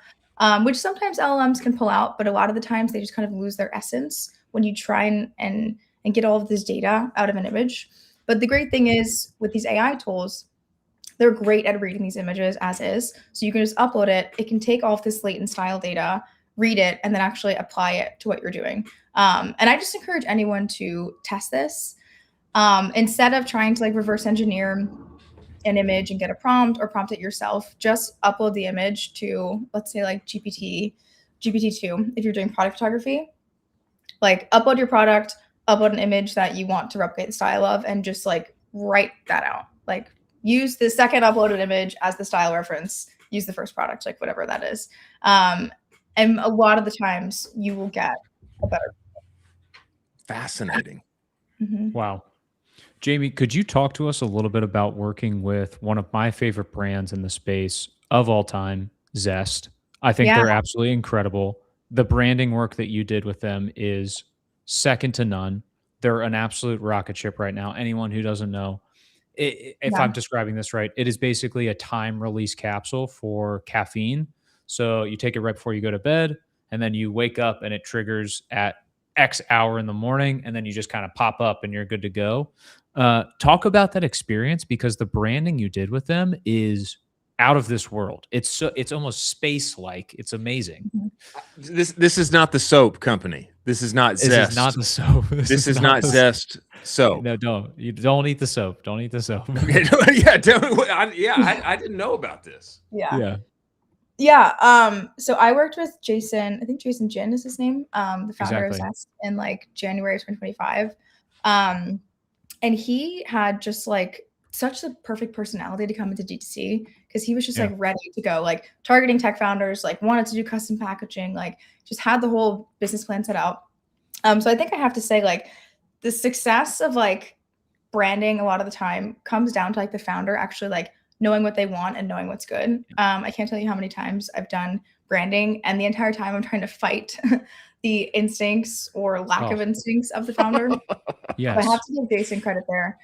which sometimes LLMs can pull out, but a lot of the times they just kind of lose their essence when you try and get all of this data out of an image. But the great thing is with these AI tools, they're great at reading these images as is. So you can just upload it. It can take all of this latent style data, read it, and then actually apply it to what you're doing. And I just encourage anyone to test this. Instead of trying to like reverse engineer an image and get a prompt or prompt it yourself, just upload the image to, let's say like GPT-2, if you're doing product photography. Like upload your product, upload an image that you want to replicate the style of, and just like write that out. Like use the second uploaded image as the style reference, use the first product, like whatever that is. And a lot of the times you will get a better. Fascinating. Mm-hmm. Wow. Jamey, could you talk to us a little bit about working with one of my favorite brands in the space of all time, Zest? I think they're absolutely incredible. The branding work that you did with them is second to none. They're an absolute rocket ship right now. Anyone who doesn't know, if I'm describing this right, it is basically a time release capsule for caffeine. So you take it right before you go to bed, and then you wake up and it triggers at X hour in the morning, and then you just kind of pop up and you're good to go. Talk about that experience, because the branding you did with them is out of this world. It's almost space-like. It's amazing. This is not the soap company. This is not Zest. This is not the soap. This is not Zest soap. No, don't eat the soap. Don't eat the soap. I didn't know about this. Yeah. Yeah. So I worked with Jason, I think Jason Jin is his name, the founder of Exactly. Zest, in like January 2025. And he had just like such the perfect personality to come into D2C because he was just like ready to go, like targeting tech founders, like wanted to do custom packaging, like just had the whole business plan set out. So I think I have to say, like, the success of like branding a lot of the time comes down to like the founder actually like knowing what they want and knowing what's good. I can't tell you how many times I've done branding and the entire time I'm trying to fight the instincts or lack of instincts of the founder. Yes. So I have to give Jason credit there.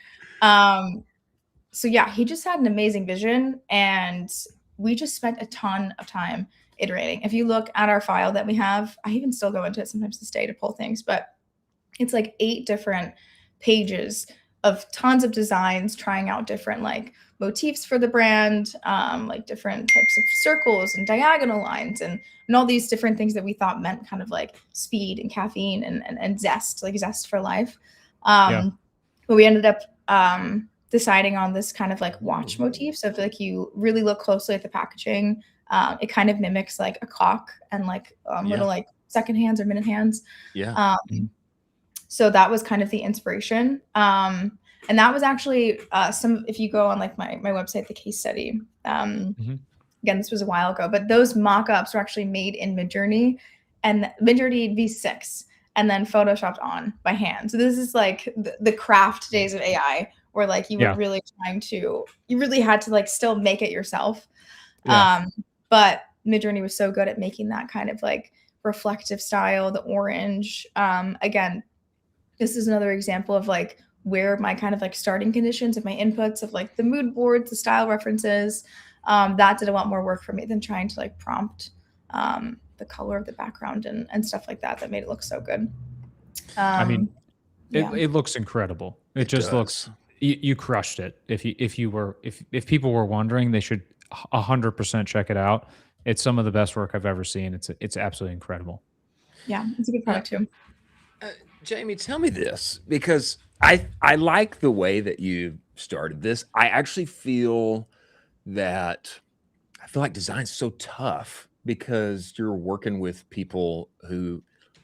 So yeah, he just had an amazing vision and we just spent a ton of time iterating. If you look at our file that we have, I even still go into it sometimes this day to pull things, but it's like 8 different pages of tons of designs, trying out different like motifs for the brand, like different types of circles and diagonal lines and all these different things that we thought meant kind of like speed and caffeine and zest, like zest for life. But we ended up deciding on this kind of like watch motif. So if like you really look closely at the packaging, it kind of mimics like a clock and like little like second hands or minute hands. So that was kind of the inspiration. And that was actually if you go on like my website, the case study, again, this was a while ago, but those mock-ups were actually made in Midjourney and Midjourney V6 and then photoshopped on by hand. So this is like the craft days of AI where like you were really you really had to like still make it yourself. But Midjourney was so good at making that kind of like reflective style, the orange. Again, this is another example of like where my kind of like starting conditions of my inputs of like the mood boards, the style references, that did a lot more work for me than trying to like prompt the color of the background and stuff like that made it look so good. I mean, it looks incredible. It just looks, you crushed it. If people were wondering, they should 100% check it out. It's some of the best work I've ever seen. It's absolutely incredible. Yeah, it's a good product too. Jamey, tell me this, because I like the way that you started this. I actually feel like design's so tough because you're working with people who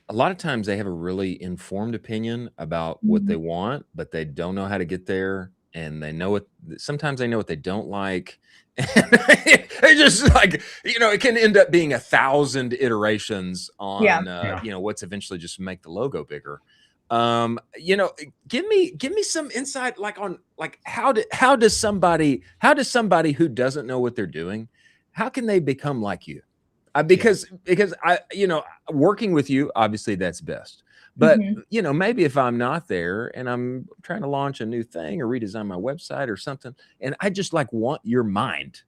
a lot of times they have a really informed opinion about what they want, but they don't know how to get there. And they know it. Sometimes they know what they don't like. And it's just like, it can end up being 1,000 iterations on, what's eventually just make the logo bigger. Give me some insight, like on like how does somebody who doesn't know what they're doing, how can they become like you? Because I, working with you, obviously that's best. But, maybe if I'm not there and I'm trying to launch a new thing or redesign my website or something, and I just like want your mind,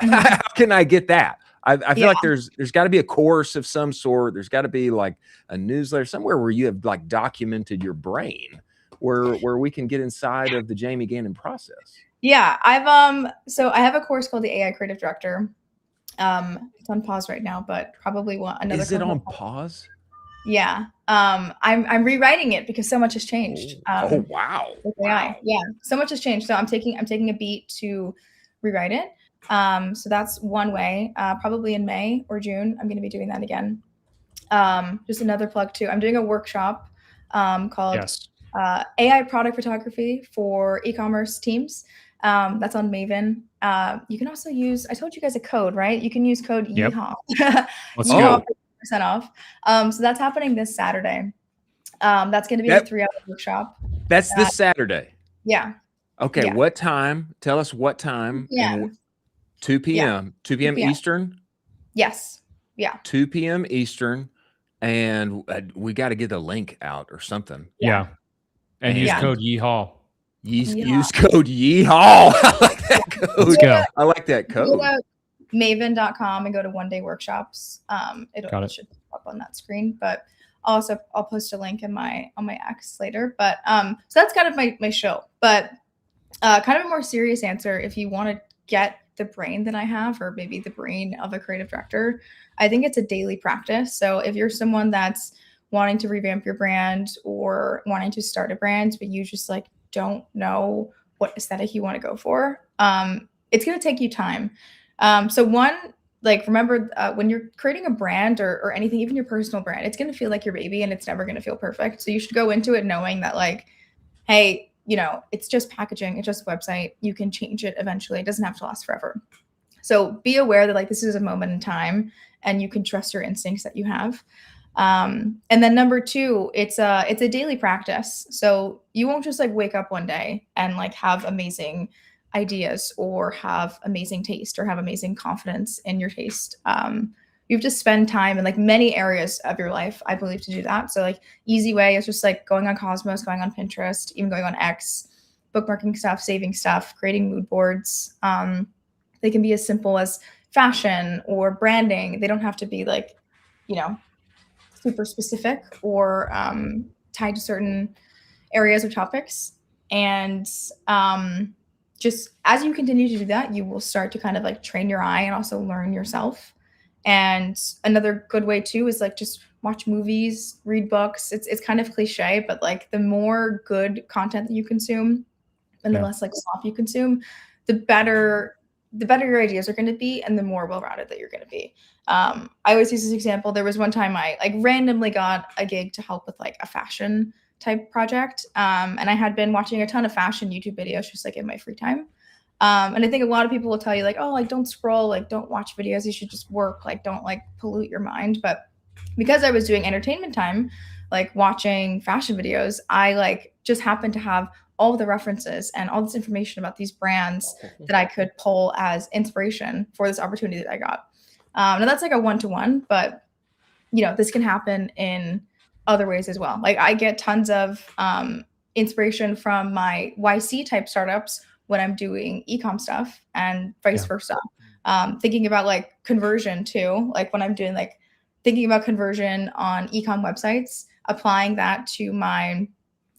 how can I get that? I feel like there's got to be a course of some sort. There's got to be like a newsletter somewhere where you have like documented your brain where we can get inside of the Jamey Gannon process. Yeah, I have a course called the AI Creative Director. It's on pause right now, but probably another. Is it on pause? Yeah. I'm rewriting it because so much has changed. Oh wow. With AI. Wow. Yeah. So much has changed. So I'm taking a beat to rewrite it. So that's one way. Probably in May or June, I'm going to be doing that again. Just another plug too. I'm doing a workshop called AI product photography for e-commerce teams. That's on Maven. You can also use, I told you guys a code, right? You can use code YEEHAW. Let's go. 50% off. So that's happening this Saturday. That's going to be a 3-hour workshop. That's this Saturday. Yeah. Okay. Yeah. What time? Tell us what time. Yeah. 2 p.m. 2 p.m. Eastern? Yes. Yeah. 2 p.m. Eastern. And we got to get a link out or something. Yeah. And use code YEEHAW. Use code YEEHAW. I like that code. Let's go. I like that code. Go to maven.com and go to one day workshops. It should pop up on that screen, but also I'll post a link on my X later. But so that's kind of my show. But kind of a more serious answer, if you want to get the brain that I have, or maybe the brain of a creative director, I think it's a daily practice. So if you're someone that's wanting to revamp your brand or wanting to start a brand, but you just like don't know what aesthetic you want to go for, it's going to take you time. So one like remember when you're creating a brand or anything, even your personal brand, it's going to feel like your baby and it's never going to feel perfect. So you should go into it knowing that like, hey, you know, it's just packaging, it's just a website. You can change it eventually. It doesn't have to last forever. So be aware that like this is a moment in time and you can trust your instincts that you have. And then number 2, it's a daily practice. So you won't just like wake up one day and like have amazing ideas or have amazing taste or have amazing confidence in your taste. You have to spend time in like many areas of your life, I believe, to do that. So like easy way is just like going on Cosmos, going on Pinterest, even going on X, bookmarking stuff, saving stuff, creating mood boards. They can be as simple as fashion or branding. They don't have to be like, you know, super specific or tied to certain areas or topics. And just as you continue to do that, you will start to kind of like train your eye and also learn yourself. And another good way too is like just watch movies, read books. It's kind of cliche, but like the more good content that you consume and the less like slop you consume, the better your ideas are going to be and the more well-rounded that you're going to be. I always use this example. There was one time I like randomly got a gig to help with like a fashion type project. And I had been watching a ton of fashion YouTube videos just like in my free time. And I think a lot of people will tell you like, oh, like don't scroll, like don't watch videos. You should just work, like don't like pollute your mind. But because I was doing entertainment time, like watching fashion videos, I like just happened to have all the references and all this information about these brands that I could pull as inspiration for this opportunity that I got. Now that's like a one-to-one, but you know, this can happen in other ways as well. Like I get tons of inspiration from my YC type startups when I'm doing ecom stuff and vice versa. Thinking about like conversion too, like when I'm doing like thinking about conversion on ecom websites, applying that to my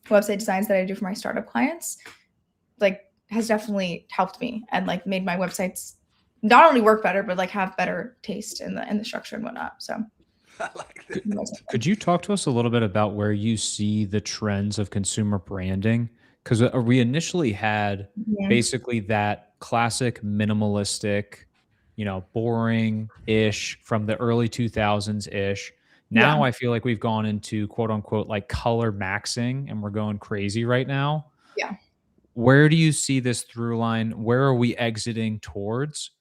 website designs that I do for my startup clients, like has definitely helped me and like made my websites not only work better, but like have better taste in the structure and whatnot. So I like that. Could you talk to us a little bit about where you see the trends of consumer branding? Because we initially had basically that classic minimalistic, you know, boring-ish from the early 2000s-ish. Now I feel like we've gone into quote unquote like color maxing and we're going crazy right now. Yeah. Where do you see this through line? Where are we exiting towards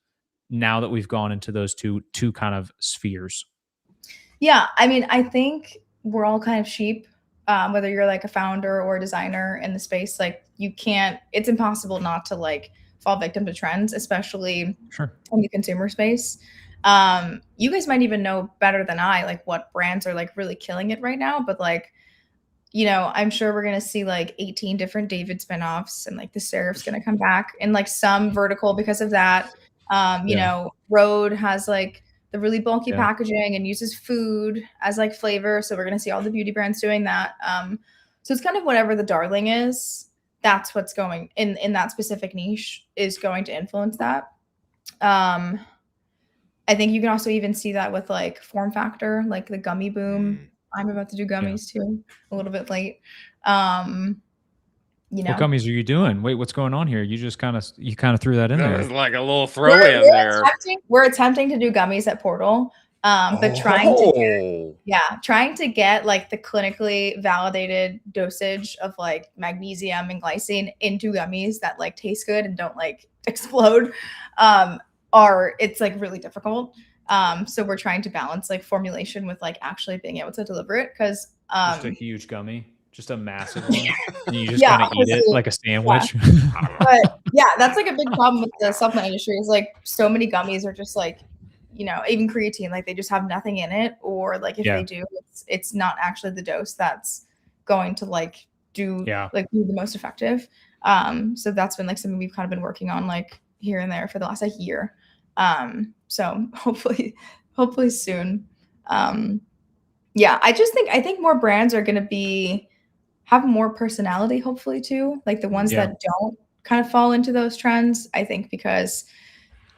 now that we've gone into those two kind of spheres? Yeah, I mean, I think we're all kind of sheep, whether you're like a founder or a designer in the space. Like you can't, it's impossible not to like fall victim to trends, especially in the consumer space. You guys might even know better than I, like what brands are like really killing it right now. But like, you know, I'm sure we're going to see like 18 different David spinoffs and like the Serif's going to come back in like some vertical because of that. You know, Rode has like the really bulky packaging and uses food as like flavor. So we're going to see all the beauty brands doing that. So it's kind of whatever the darling is, that's what's going in that specific niche is going to influence that. I think you can also even see that with like form factor, like the gummy boom. I'm about to do gummies too, a little bit late. You know, what gummies are you doing? Wait, what's going on here? You just kind of threw that in there. That was like a little throw in there. We're attempting to do gummies at Portal, but trying to get like the clinically validated dosage of like magnesium and glycine into gummies that like taste good and don't like explode. It's like really difficult. So we're trying to balance like formulation with like actually being able to deliver it because just a huge gummy, just a massive one. And you just kind of eat it like a sandwich. But yeah, that's like a big problem with the supplement industry is like so many gummies are just like, you know, even creatine, like they just have nothing in it, or like if they do, it's not actually the dose that's going to like do like be the most effective. So that's been like something we've kind of been working on like here and there for the last like year. So hopefully soon. Yeah, I think more brands are going to have more personality, hopefully too. Like the ones that don't kind of fall into those trends. I think because,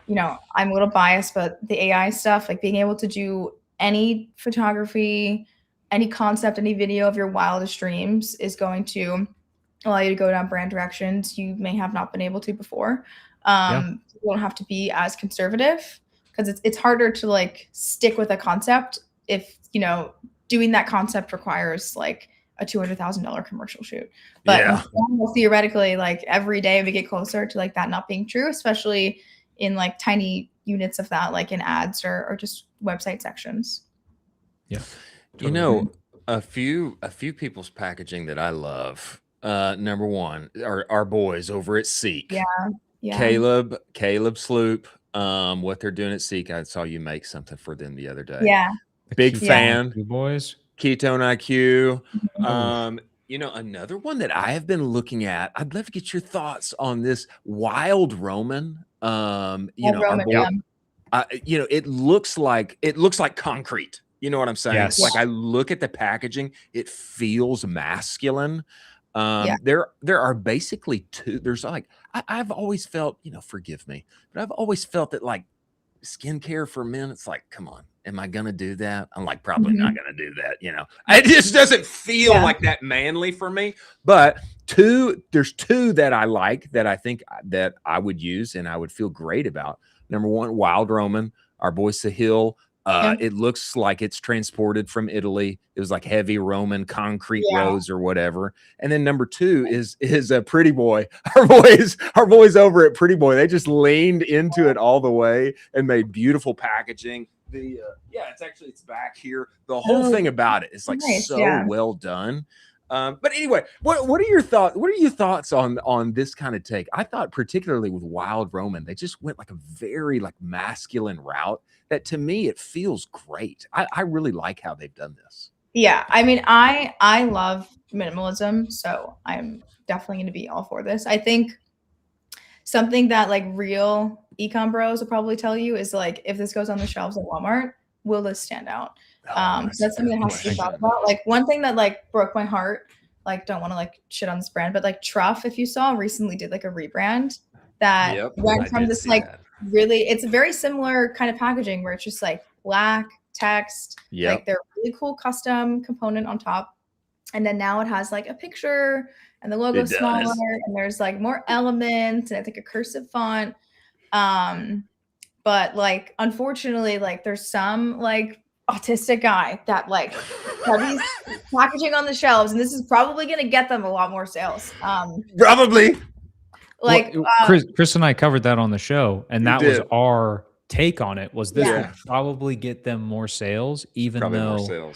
you know, I'm a little biased, but the AI stuff, like being able to do any photography, any concept, any video of your wildest dreams is going to allow you to go down brand directions you may have not been able to before. You don't have to be as conservative because it's harder to like stick with a concept if, you know, doing that concept requires like a $200,000 commercial shoot. But Yeah. theoretically, like every day we get closer to like that not being true, especially in like tiny units of that, like in ads or just website sections. Yeah. You know, a few people's packaging that I love. Number one, our boys over at Seek. Yeah. Yeah. Caleb Sloop. What they're doing at Seek. I saw you make something for them the other day. Yeah. Big fan. You boys. Ketone IQ. Mhm. You know, another one that I have been looking at. I'd love to get your thoughts on this Wild Roman. You know, our boy, you know, it looks like concrete. You know what I'm saying? Yes. Like I look at the packaging, it feels masculine. Yeah. There are basically two. There's like I've always felt, you know, forgive me, but I've always felt that like skincare for men, it's like, come on, am I gonna do that? I'm like, probably not gonna do that. You know, it just doesn't feel like that manly for me. But there's two that I like that I think that I would use and I would feel great about. Number one, Wild Roman, our boy Sahil. It looks like it's transported from Italy. It was like heavy Roman concrete roads or whatever. And then number two is a Pretty Boy. Our boys over at Pretty Boy, they just leaned into it all the way and made beautiful packaging. The it's back here. The whole thing about it is like well done. But anyway, what are your thoughts? What are your thoughts on this kind of take? I thought particularly with Wild Roman, they just went like a very like masculine route that to me it feels great. I really like how they've done this. Yeah, I mean, I love minimalism, so I'm definitely going to be all for this. I think something that like real ecom bros will probably tell you is like, if this goes on the shelves at Walmart, will this stand out? So that's something that has to be thought about. Like one thing that like broke my heart, like don't want to like shit on this brand, but like Truff, if you saw, recently did like a rebrand that went from this like really, it's a very similar kind of packaging where it's just like black text, like they're really cool custom component on top. And then now it has like a picture and the logo's smaller and there's like more elements and it's like a cursive font. But like, unfortunately, like there's some like autistic guy that like has these packaging on the shelves, and this is probably going to get them a lot more sales. Probably. Like Chris and I covered that on the show, and that was our take on it. Was this would probably get them more sales, even though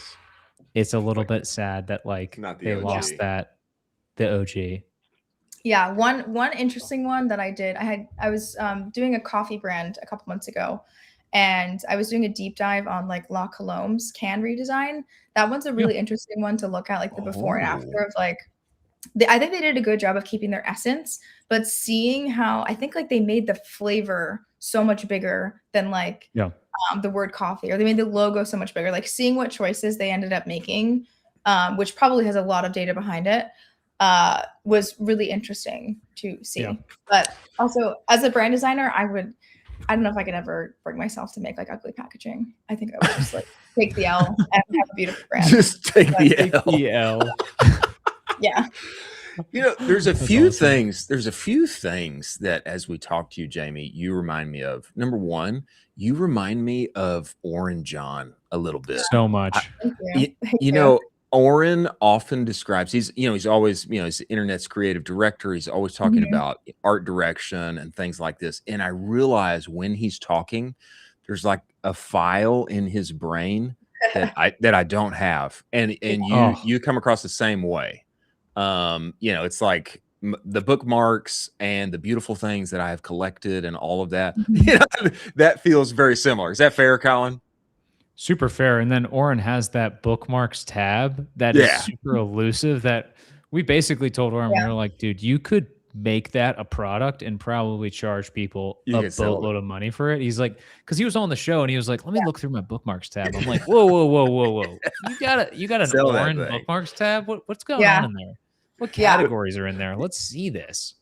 it's a little bit sad that like they lost the OG. Yeah, one interesting one that I did. I was doing a coffee brand a couple months ago, and I was doing a deep dive on like La Colombe's can redesign. That one's a really interesting one to look at, like the before and after of like. I think they did a good job of keeping their essence, but seeing how I think like they made the flavor so much bigger than like the word coffee, or they made the logo so much bigger. Like seeing what choices they ended up making, which probably has a lot of data behind it, was really interesting to see. But also as a brand designer, I don't know if I could ever bring myself to make like ugly packaging. I think I would just like take the L and have a beautiful brand. Just take the L. Yeah. You know, there's a few things that as we talk to you, Jamey, you remind me of. Number one, you remind me of Oren John a little bit. So much. You know, Oren often describes, he's always, he's internet's creative director. He's always talking about art direction and things like this. And I realize when he's talking, there's like a file in his brain that I don't have. And you come across the same way. It's like the bookmarks and the beautiful things that I have collected and all of that, that feels very similar. Is that fair, Colin? Super fair. And then Oren has that bookmarks tab that is super elusive that we basically told Oren, we were like, dude, you could make that a product and probably charge people a boatload of money for it. He's like, because he was on the show and he was like, let me look through my bookmarks tab. I'm like, whoa. You got an Oren bookmarks tab? What's going on in there? What categories are in there? Let's see this.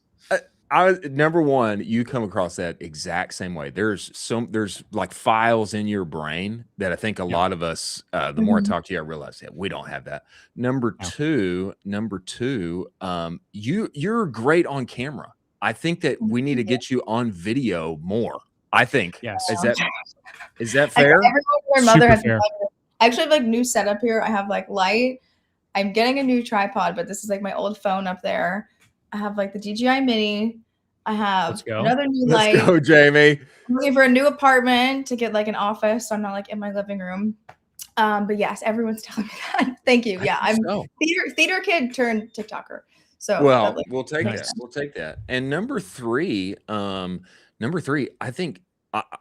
Number one, you come across that exact same way. There's like files in your brain that I think a lot of us, the more I talk to you, I realize we don't have that. Number two, you're great on camera. I think that we need to get you on video more. I think. Yes. Is that fair? Everyone and their mother Super has fair. I actually have like new setup here. I have like light. I'm getting a new tripod, but this is like my old phone up there. I have like the DJI Mini. I have Let's go. another new Let's light. go, Jamey. I'm looking for a new apartment to get like an office, so I'm not like in my living room. But yes, everyone's telling me that. Thank you. Yeah, I'm theater kid turned TikToker. So Well, like, we'll take nice. that. We'll take that. And number three, I think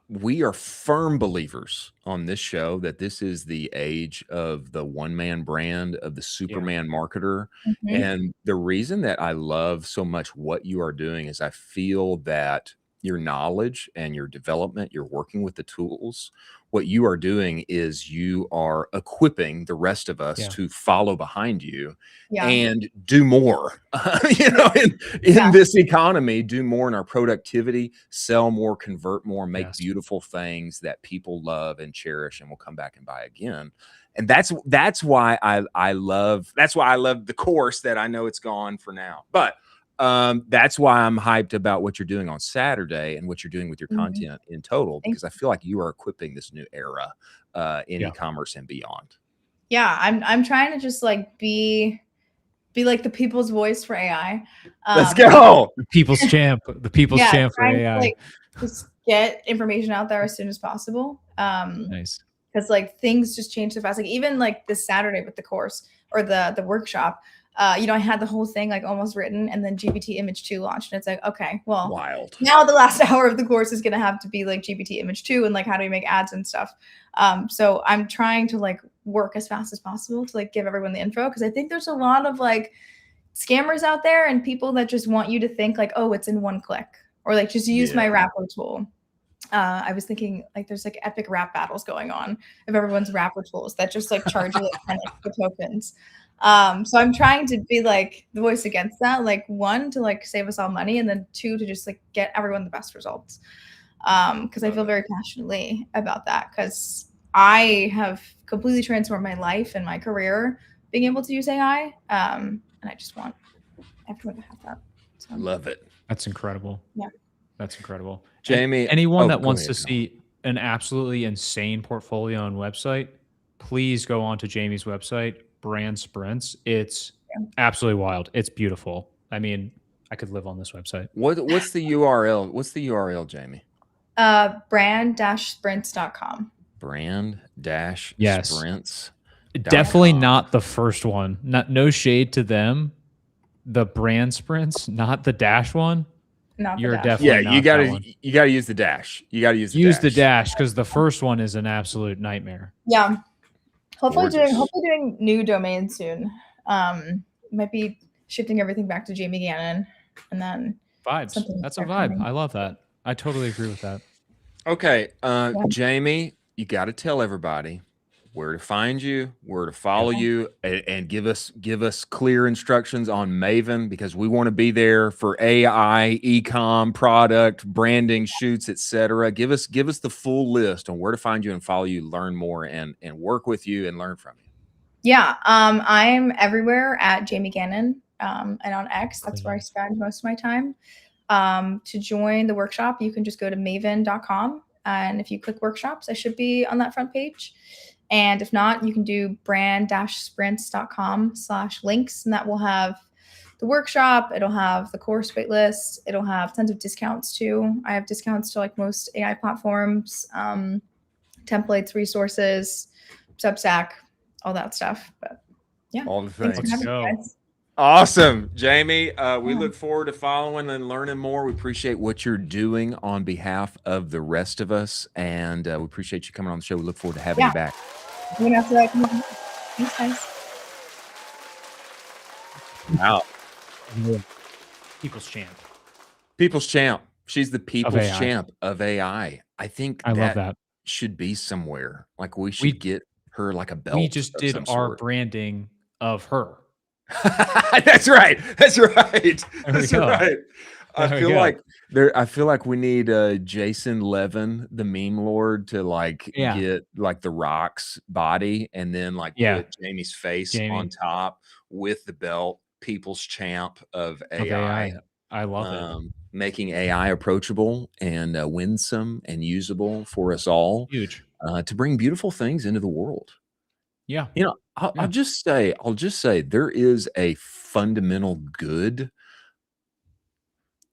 we are firm believers on this show that this is the age of the one-man brand, of the Superman marketer. And the reason that I love so much what you are doing is I feel that your knowledge and your development, you're working with the tools. What you are doing is you are equipping the rest of us to follow behind you and do more, in this economy, do more in our productivity, sell more, convert more, make beautiful things that people love and cherish and will come back and buy again. And that's why I love the course that I know it's gone for now. But that's why I'm hyped about what you're doing on Saturday and what you're doing with your content in total, because I feel like you are equipping this new era in e-commerce and beyond. Yeah, I'm trying to just like be like the people's voice for AI. Let's go. The people's champ. The people's champ for AI. To, like, just get information out there as soon as possible. Nice. Because like things just change so fast. Like even like this Saturday with the course or the workshop, I had the whole thing like almost written, and then GPT Image 2 launched, and it's like, okay, well, wild. Now the last hour of the course is gonna have to be like GPT Image 2 and like how do we make ads and stuff. So I'm trying to like work as fast as possible to like give everyone the info, because I think there's a lot of like scammers out there and people that just want you to think like, oh, it's in one click, or like just use my wrapper tool. I was thinking like there's like epic rap battles going on of everyone's wrapper tools that just like charge you like 10 extra tokens. So I'm trying to be like the voice against that, like one, to like save us all money, and then two, to just like get everyone the best results. Because I feel very passionately about that, because I have completely transformed my life and my career being able to use AI. And I just want everyone to have that. So. Love it. That's incredible. Yeah. That's incredible. Jamey, and anyone that wants to see an absolutely insane portfolio and website, please go on to Jamey's website, Brand Sprints. It's absolutely wild. It's beautiful. I mean, I could live on this website. What's the URL? What's the URL, Jamey? Brand-sprints.com. Brand-sprints. Definitely not the first one. No shade to them. The Brand Sprints, not the dash one. Not You're the dash. definitely not you gotta use the dash. You gotta use the dash, because the first one is an absolute nightmare. Yeah. Hopefully doing new domains soon. Might be shifting everything back to Jamey Gannon, and then vibes. That's a vibe. I love that. I totally agree with that. Okay, Jamey, you got to tell everybody where to find you, where to follow you, and give us clear instructions on Maven, because we want to be there for AI, Ecomm, product, branding, shoots, etc. Give us the full list on where to find you and follow you, learn more, and work with you and learn from you. Yeah, I'm everywhere at Jamey Gannon, and on X. That's where I spend most of my time. To join the workshop, you can just go to maven.com, and if you click workshops, I should be on that front page. And if not, you can do brand-sprints.com/links, and that will have the workshop. It'll have the course wait list. It'll have tons of discounts too. I have discounts to like most AI platforms, templates, resources, Substack, all that stuff. But yeah, all the things. Thanks for having me, guys. Awesome, Jamey. We look forward to following and learning more. We appreciate what you're doing on behalf of the rest of us, and we appreciate you coming on the show. We look forward to having you back. After that, thanks, guys. Wow. People's champ. People's champ. She's the people's champ of AI. I think I love that. Should be somewhere. Like we should get her like a belt. We just did our branding of her. That's right. That's right. That's right. I feel like we need Jason Levin, the meme lord, to like get like the Rock's body, and then like put Jamey's face on top with the belt. People's champ of AI. I love it. Making AI approachable and winsome and usable for us all, Huge. to bring beautiful things into the world. Yeah. You know, I'll Yeah. just say there is a fundamental good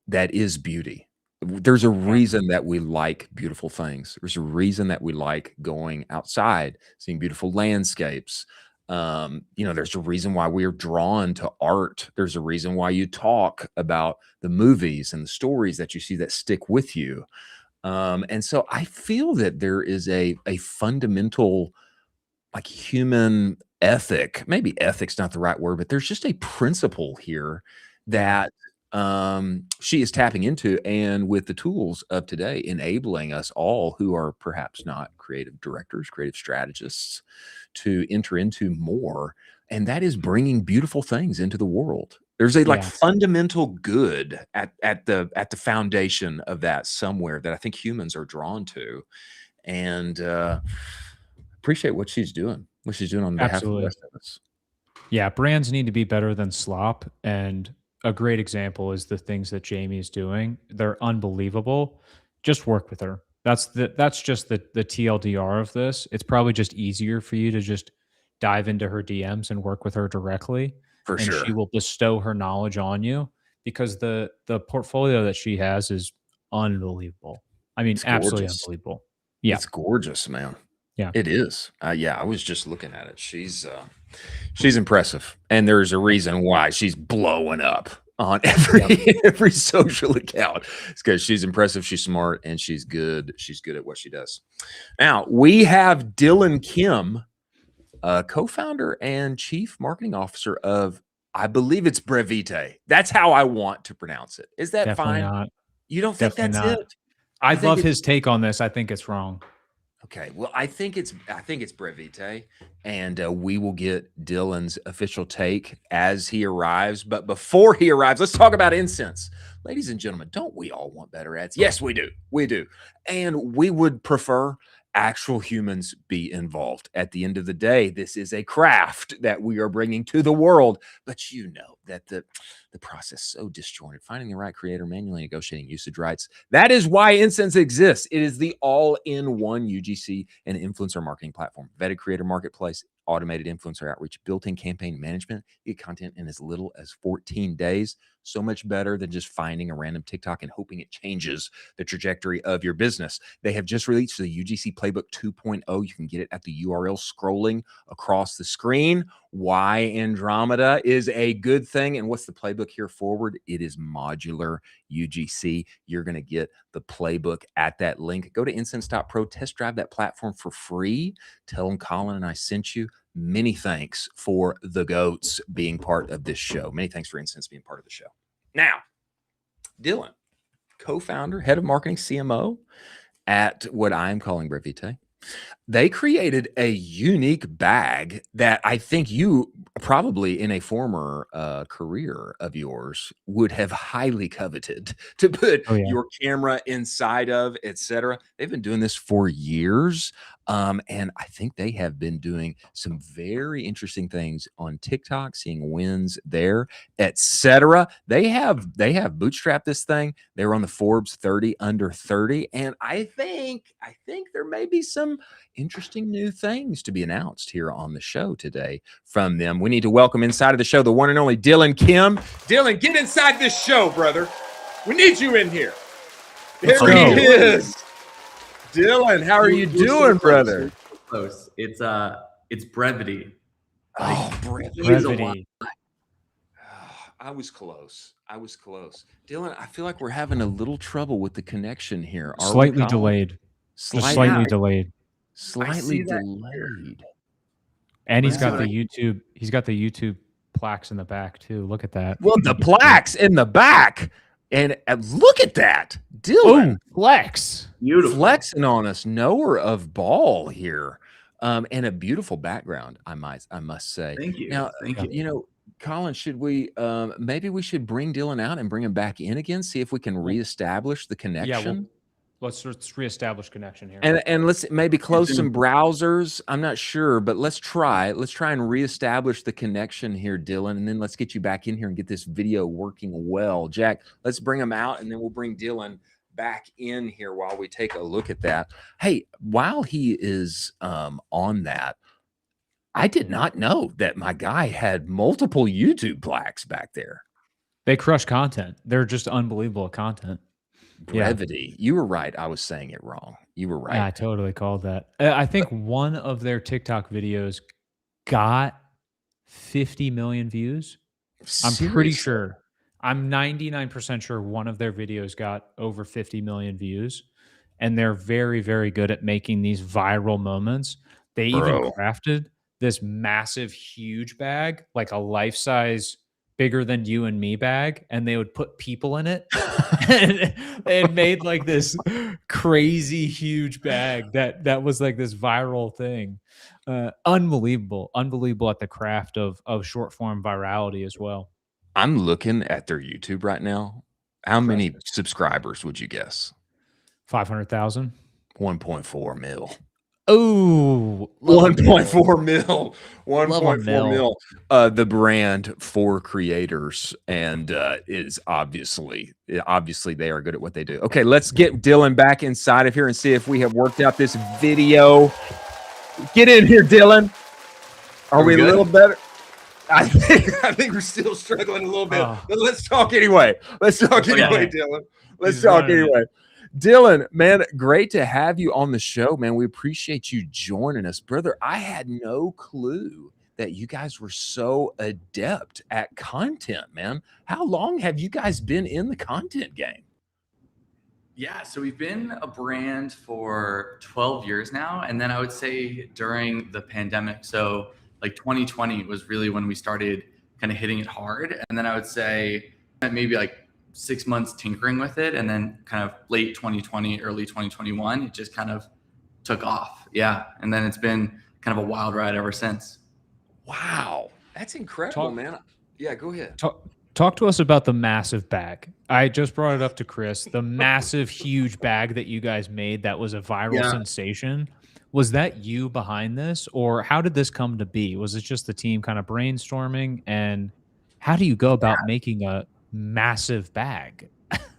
that is beauty. There's a reason that we like beautiful things. There's a reason that we like going outside, seeing beautiful landscapes. There's a reason why we're drawn to art. There's a reason why you talk about the movies and the stories that you see that stick with you. And so I feel that there is a fundamental, like, human ethic. Maybe ethic's not the right word, but there's just a principle here that she is tapping into, and with the tools of today, enabling us all who are perhaps not creative directors, creative strategists, to enter into more. And that is bringing beautiful things into the world. There's a like fundamental good at the foundation of that somewhere that I think humans are drawn to, and appreciate what she's doing on behalf of the rest of us. Yeah, brands need to be better than slop, and a great example is the things that Jamey is doing. They're unbelievable. Just work with her. That's just the TLDR of this. It's probably just easier for you to just dive into her DMs and work with her directly, For and sure. she will bestow her knowledge on you, because the portfolio that she has is unbelievable. I mean, It's absolutely gorgeous. unbelievable. Yeah, It's gorgeous, man. Yeah. It is. Yeah, I was just looking at it. She's impressive, and there's a reason why she's blowing up on every social account. It's because she's impressive, she's smart, and she's good. She's good at what she does. Now we have Dylan Kim, co-founder and chief marketing officer of, I believe it's Brevite. That's how I want to pronounce it. Is that definitely fine? not. You don't think Definitely that's not. it? I think love it's- his take on this. I think it's wrong. Okay, well, I think it's Brevite, and we will get Dylan's official take as he arrives. But before he arrives, let's talk about incense. Ladies and gentlemen, don't we all want better ads? Yes, we do. We do. And we would prefer actual humans be involved. At the end of the day, this is a craft that we are bringing to the world. But you know that the process is so disjointed. Finding the right creator, manually negotiating usage rights. That is why Incense exists. It is the all-in-one UGC and influencer marketing platform. Vetted creator marketplace, automated influencer outreach, built-in campaign management. You get content in as little as 14 days. So much better than just finding a random TikTok and hoping it changes the trajectory of your business. They have just released the UGC Playbook 2.0. You can get it at the URL scrolling across the screen. Why Andromeda is a good thing, and what's the playbook here forward? It is modular UGC. You're going to get the playbook at that link. Go to incense.pro, test drive that platform for free. Tell them Colin and I sent you. Many thanks for the goats being part of this show. Many thanks for Incense being part of the show. Now, Dylan, co-founder, head of marketing, CMO at what I'm calling Brevite. They created a unique bag that I think you probably in a former career of yours would have highly coveted to put your camera inside of, etc. They've been doing this for years. And I think they have been doing some very interesting things on TikTok, seeing wins there, etc. They have bootstrapped this thing. They were on the Forbes 30 under 30. And I think there may be some interesting new things to be announced here on the show today from them. We need to welcome inside of the show the one and only Dylan Kim. Dylan, get inside this show, brother. We need you in here. There he is. Dylan, how are you doing, brother? Close. It's brevity. Oh, Brevity. I was close. Dylan, I feel like we're having a little trouble with the connection here. Slightly delayed. Slightly delayed. Slightly delayed. And he's got the YouTube. He's got the YouTube plaques in the back too. Look at that. Well, the plaques in the back, and look at that, Dylan. Flex. Beautiful. Flexing on us, knower of ball here, and a beautiful background. I must say. Thank you. Now, Thank you. You know, Colin, should we maybe we should bring Dylan out and bring him back in again, see if we can reestablish the connection. Let's reestablish connection here. And let's maybe close some browsers. I'm not sure, but let's try and reestablish the connection here, Dylan, and then let's get you back in here and get this video working well. Jack, let's bring him out, and then we'll bring Dylan back in here while we take a look at that. Hey, while he is on that, I did not know that my guy had multiple YouTube plaques back there. They crush content. They're just unbelievable content. Brevity. Yeah. You were right. I was saying it wrong. You were right. Yeah, I totally called that. I think one of their TikTok videos got 50 million views. Seriously? I'm pretty sure. I'm 99% sure one of their videos got over 50 million views. And they're very, very good at making these viral moments. They even crafted this massive, huge bag, like a life-size, bigger than you and me bag, and they would put people in it. And they had made like this crazy huge bag that was like this viral thing. Unbelievable at the craft of short form virality as well. I'm looking at their YouTube right now. How many subscribers would you guess? 500,000. 1.4 mil. Oh, 1.4 mil. 1.4 mil. The brand for creators, and is obviously they are good at what they do. Okay, let's get Dylan back inside of here and see if we have worked out this video. Get in here, Dylan. Are we a little better? I think we're still struggling a little bit, but let's talk anyway. Dylan. Let's talk anyway. Dylan, man, great to have you on the show, man. We appreciate you joining us, brother. I had no clue that you guys were so adept at content, man. How long have you guys been in the content game? Yeah, so we've been a brand for 12 years now. And then I would say during the pandemic, so like 2020 was really when we started kind of hitting it hard. And then I would say maybe like 6 months tinkering with it, and then kind of late 2020, early 2021, it just kind of took off. Yeah. And then it's been kind of a wild ride ever since. Wow. That's incredible, man. Yeah, go ahead. Talk to us about the massive bag. I just brought it up to Chris. The massive, huge bag that you guys made that was a viral sensation. Was that you behind this, or how did this come to be? Was it just the team kind of brainstorming? And how do you go about making a massive bag?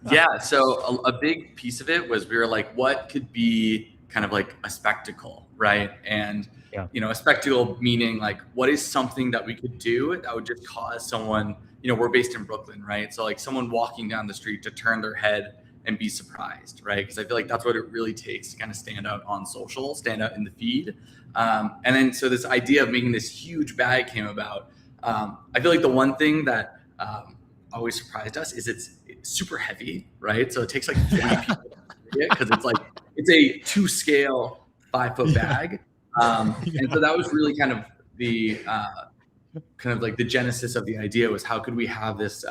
Yeah, so a big piece of it was we were like, what could be kind of like a spectacle, right? And you know, a spectacle meaning like, what is something that we could do that would just cause someone, you know, we're based in Brooklyn, right? So like someone walking down the street to turn their head and be surprised, right? Because I feel like that's what it really takes to kind of stand out on social, stand out in the feed. And then so this idea of making this huge bag came about. I feel like the one thing that always surprised us is it's super heavy, right? So it takes like 3 people because it's a 2 scale 5 foot bag. And so that was really kind of the like the genesis of the idea was how could we have this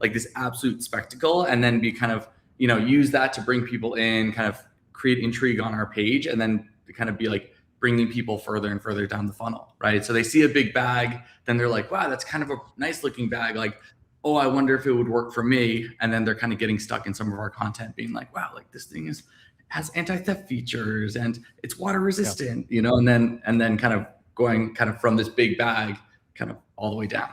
like this absolute spectacle, and then be kind of, you know, use that to bring people in, kind of create intrigue on our page, and then to kind of be like bringing people further and further down the funnel, right? So they see a big bag, then they're like, wow, that's kind of a nice looking bag. Like, oh, I wonder if it would work for me. And then they're kind of getting stuck in some of our content being like, wow, like this thing has anti-theft features and it's water resistant, you know, and then kind of going kind of from this big bag kind of all the way down.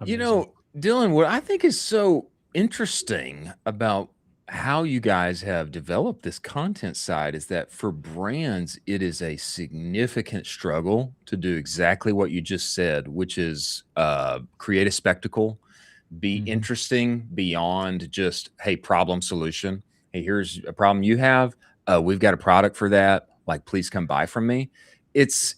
You know, Dylan, what I think is so interesting about how you guys have developed this content side is that for brands, it is a significant struggle to do exactly what you just said, which is create a spectacle, be interesting beyond just, hey, problem solution. Hey, here's a problem you have. We've got a product for that. Like, please come buy from me. It's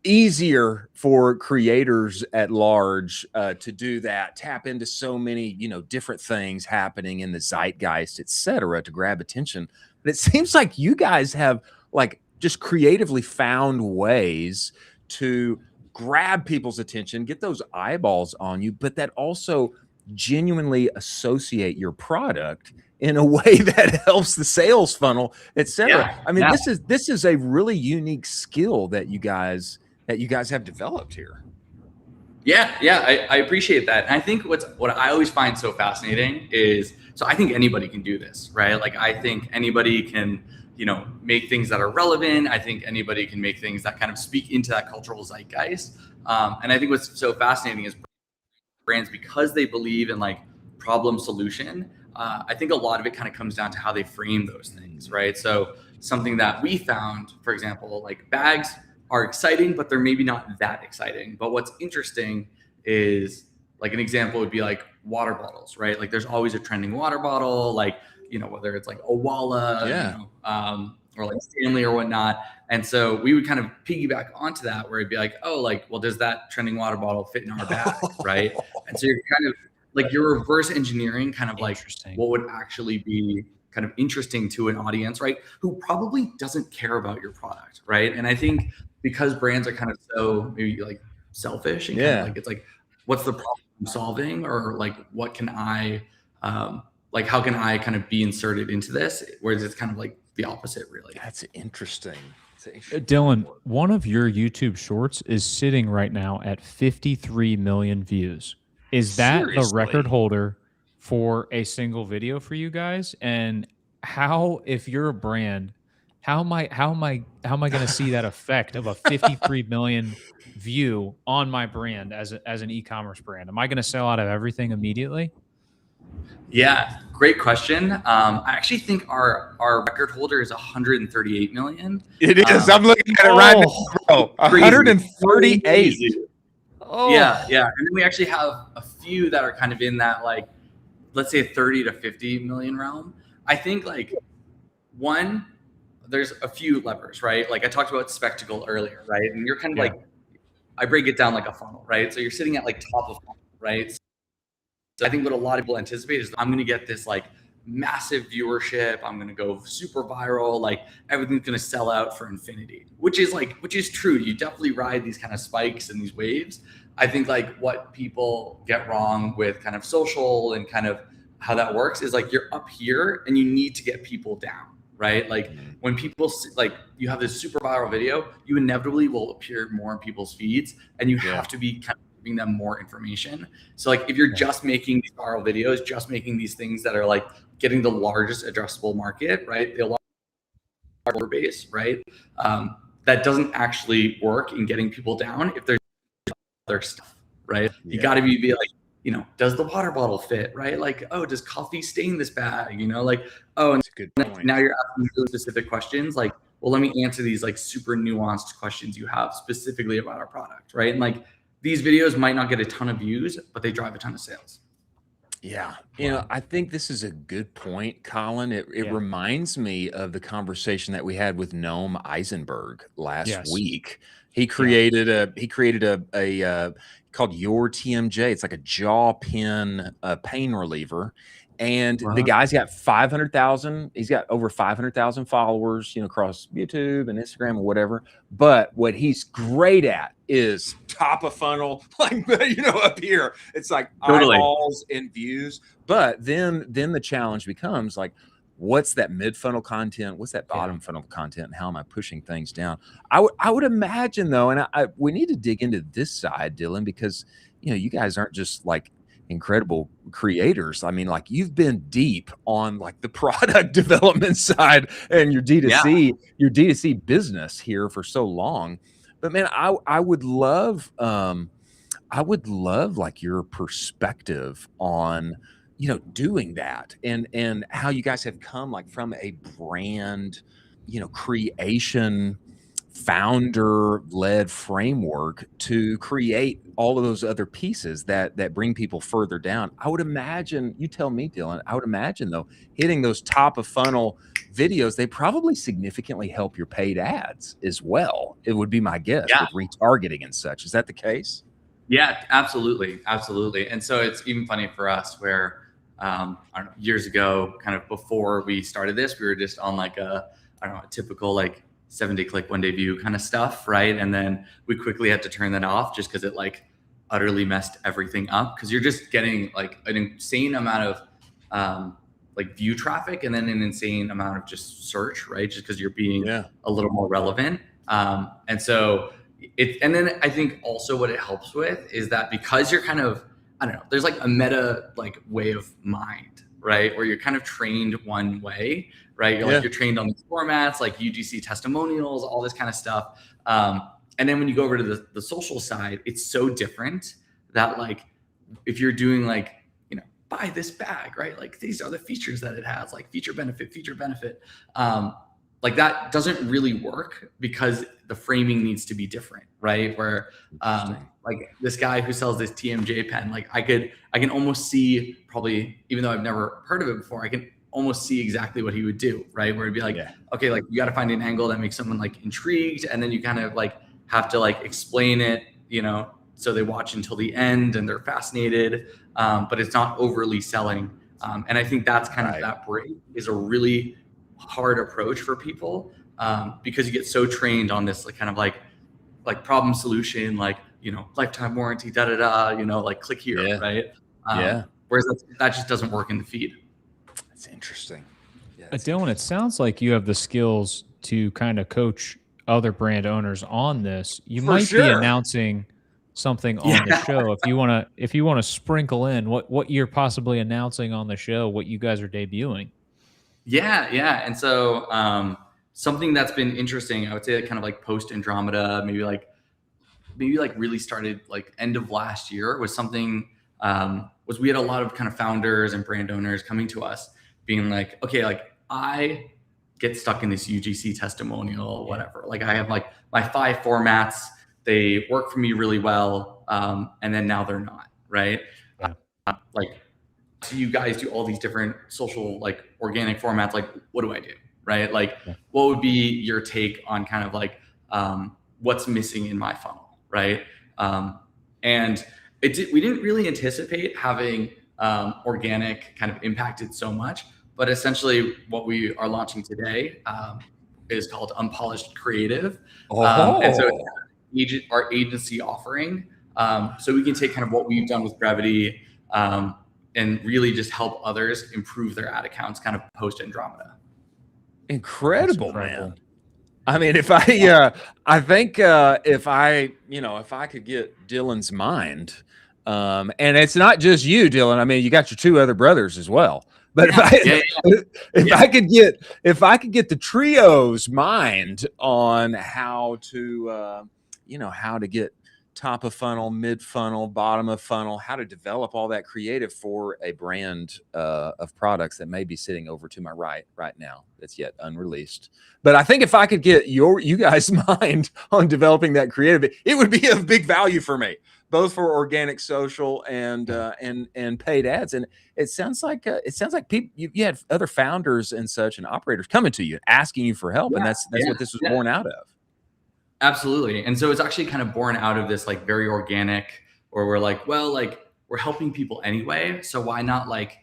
easier for creators at large to do that, tap into so many, you know, different things happening in the zeitgeist, et cetera, to grab attention. But it seems like you guys have like just creatively found ways to grab people's attention, get those eyeballs on you, but that also genuinely associate your product in a way that helps the sales funnel, et cetera. I mean, this is a really unique skill that you guys have developed here. Yeah, I appreciate that. And I think what I always find so fascinating is So I think anybody can do this, right? Like I think anybody can, you know, make things that are relevant. I think anybody can make things that kind of speak into that cultural zeitgeist. And I think what's so fascinating is brands, because they believe in like problem solution, I think a lot of it kind of comes down to how they frame those things, right? So something that we found, for example, like bags are exciting, but they're maybe not that exciting. But what's interesting is, like an example would be like water bottles, right? Like there's always a trending water bottle, like, you know, whether it's like Owala, you know, or like Stanley or whatnot. And so we would kind of piggyback onto that, where it'd be like, oh, like, well, does that trending water bottle fit in our bag, right? And so you're kind of like, you're reverse engineering kind of like what would actually be kind of interesting to an audience, right? Who probably doesn't care about your product, right? And I think because brands are kind of so maybe like selfish and kind of like, it's like, what's the problem I'm solving? Or like, what can I, like, how can I kind of be inserted into this? Whereas it's kind of like the opposite, really. That's interesting. Dylan, one of your YouTube shorts is sitting right now at 53 million views. Is that the record holder for a single video for you guys? And how, if you're a brand, how am I going to see that effect of a 53 million view on my brand as an e-commerce brand? Am I going to sell out of everything immediately? Yeah, great question. I actually think our record holder is 138 million. It is. I'm looking at it right now, bro. 138. Oh. Yeah. And then we actually have a few that are kind of in that, like, let's say 30 to 50 million realm. I think like one, there's a few levers, right? Like I talked about spectacle earlier, right? And you're kind of like, I break it down like a funnel, right? So you're sitting at like top of funnel, right? So I think what a lot of people anticipate is I'm going to get this like massive viewership. I'm going to go super viral. Like everything's going to sell out for infinity, which is true. You definitely ride these kind of spikes and these waves. I think like what people get wrong with kind of social and kind of how that works is like you're up here and you need to get people down, right? Like when people like you have this super viral video, you inevitably will appear more in people's feeds, and you have to be kind of giving them more information. So like if you're just making these viral videos, just making these things that are like getting the largest addressable market, right? The larger base, right? That doesn't actually work in getting people down if there's other stuff, right? You got to be like, you know, does the water bottle fit, right? Like, oh, does coffee stain this bag? You know, like, oh, and that's a good point. Now you're asking really specific questions. Like, well, let me answer these like super nuanced questions you have specifically about our product, right? And like these videos might not get a ton of views, but they drive a ton of sales. Yeah. You know, I think this is a good point, Colin. It reminds me of the conversation that we had with Noam Eisenberg last week. He created a called Your TMJ. It's like a jaw pin pain reliever. And the guy's got 500,000. He's got over 500,000 followers, you know, across YouTube and Instagram or whatever. But what he's great at is top of funnel, like, you know, up here. It's like eyeballs and views. But then the challenge becomes like, what's that mid funnel content? What's that bottom funnel content? And how am I pushing things down? I would imagine though, and we need to dig into this side, Dylan, because you know, you guys aren't just like incredible creators. I mean, like you've been deep on like the product development side and your D2C business here for so long. But man, I would love like your perspective on, you know, doing that and how you guys have come like from a brand, you know, creation founder-led framework to create all of those other pieces that bring people further down. I would imagine, you tell me, Dylan, I would imagine though, hitting those top of funnel videos, they probably significantly help your paid ads as well. It would be my guess with retargeting and such. Is that the case? Yeah, absolutely. Absolutely. And so it's even funny for us where, I don't know, years ago, kind of before we started this, we were just on like a typical like 7-day click, 1-day view kind of stuff, right? And then we quickly had to turn that off just because it like utterly messed everything up, because you're just getting like an insane amount of like view traffic and then an insane amount of just search, right? Just because you're being a little more relevant. And so and then I think also what it helps with is that because you're kind of, I don't know, there's like a meta like way of mind, right? Where you're kind of trained one way, right? You're you're trained on these formats, like UGC testimonials, all this kind of stuff. And then when you go over to the social side, it's so different that like, if you're doing like, buy this bag, right? Like these are the features that it has, like feature benefit. Like that doesn't really work because the framing needs to be different, right? Where like this guy who sells this TMJ pen, like I can almost see, probably, even though I've never heard of it before, I can almost see exactly what he would do, right? Where it'd be like, okay, like you got to find an angle that makes someone like intrigued, and then you kind of like have to like explain it, so they watch until the end and they're fascinated, but it's not overly selling. And I think that's kind of that break is a really hard approach for people, because you get so trained on this like kind of like problem solution, like lifetime warranty, like click here, right? Whereas that just doesn't work in the feed. That's interesting. Dylan, it sounds like you have the skills to kind of coach other brand owners on this. You might be announcing something on the show if you want to sprinkle in what you're possibly announcing on the show, what you guys are debuting. And so something that's been interesting, I would say, kind of like post Andromeda, maybe like really started like end of last year, was something was we had a lot of kind of founders and brand owners coming to us being like, okay, like I get stuck in this UGC testimonial, whatever. Like I have like my 5 formats, they work for me really well, and then now they're not, right? Like, so you guys do all these different social, like organic formats. Like, what do I do, right? Like, what would be your take on kind of like what's missing in my funnel, right? And we didn't really anticipate having organic kind of impacted so much, but essentially what we are launching today is called Unpolished Creative. And so it's our agency offering. So we can take kind of what we've done with Brevity and really just help others improve their ad accounts kind of post Andromeda. Incredible, man. I mean, if I think if I could get Dylan's mind, and it's not just you, Dylan. I mean, you got your 2 other brothers as well. But if I could get the trio's mind on how to get top of funnel, mid funnel, bottom of funnel, how to develop all that creative for a brand of products that may be sitting over to my right now that's yet unreleased. But I think if I could get you guys' mind on developing that creative, it would be of big value for me, both for organic social and paid ads. And it sounds like people, you had other founders and such and operators coming to you asking you for help, and that's what this was born out of. Absolutely. And so it's actually kind of born out of this like very organic, where we're like, well, like we're helping people anyway, so why not like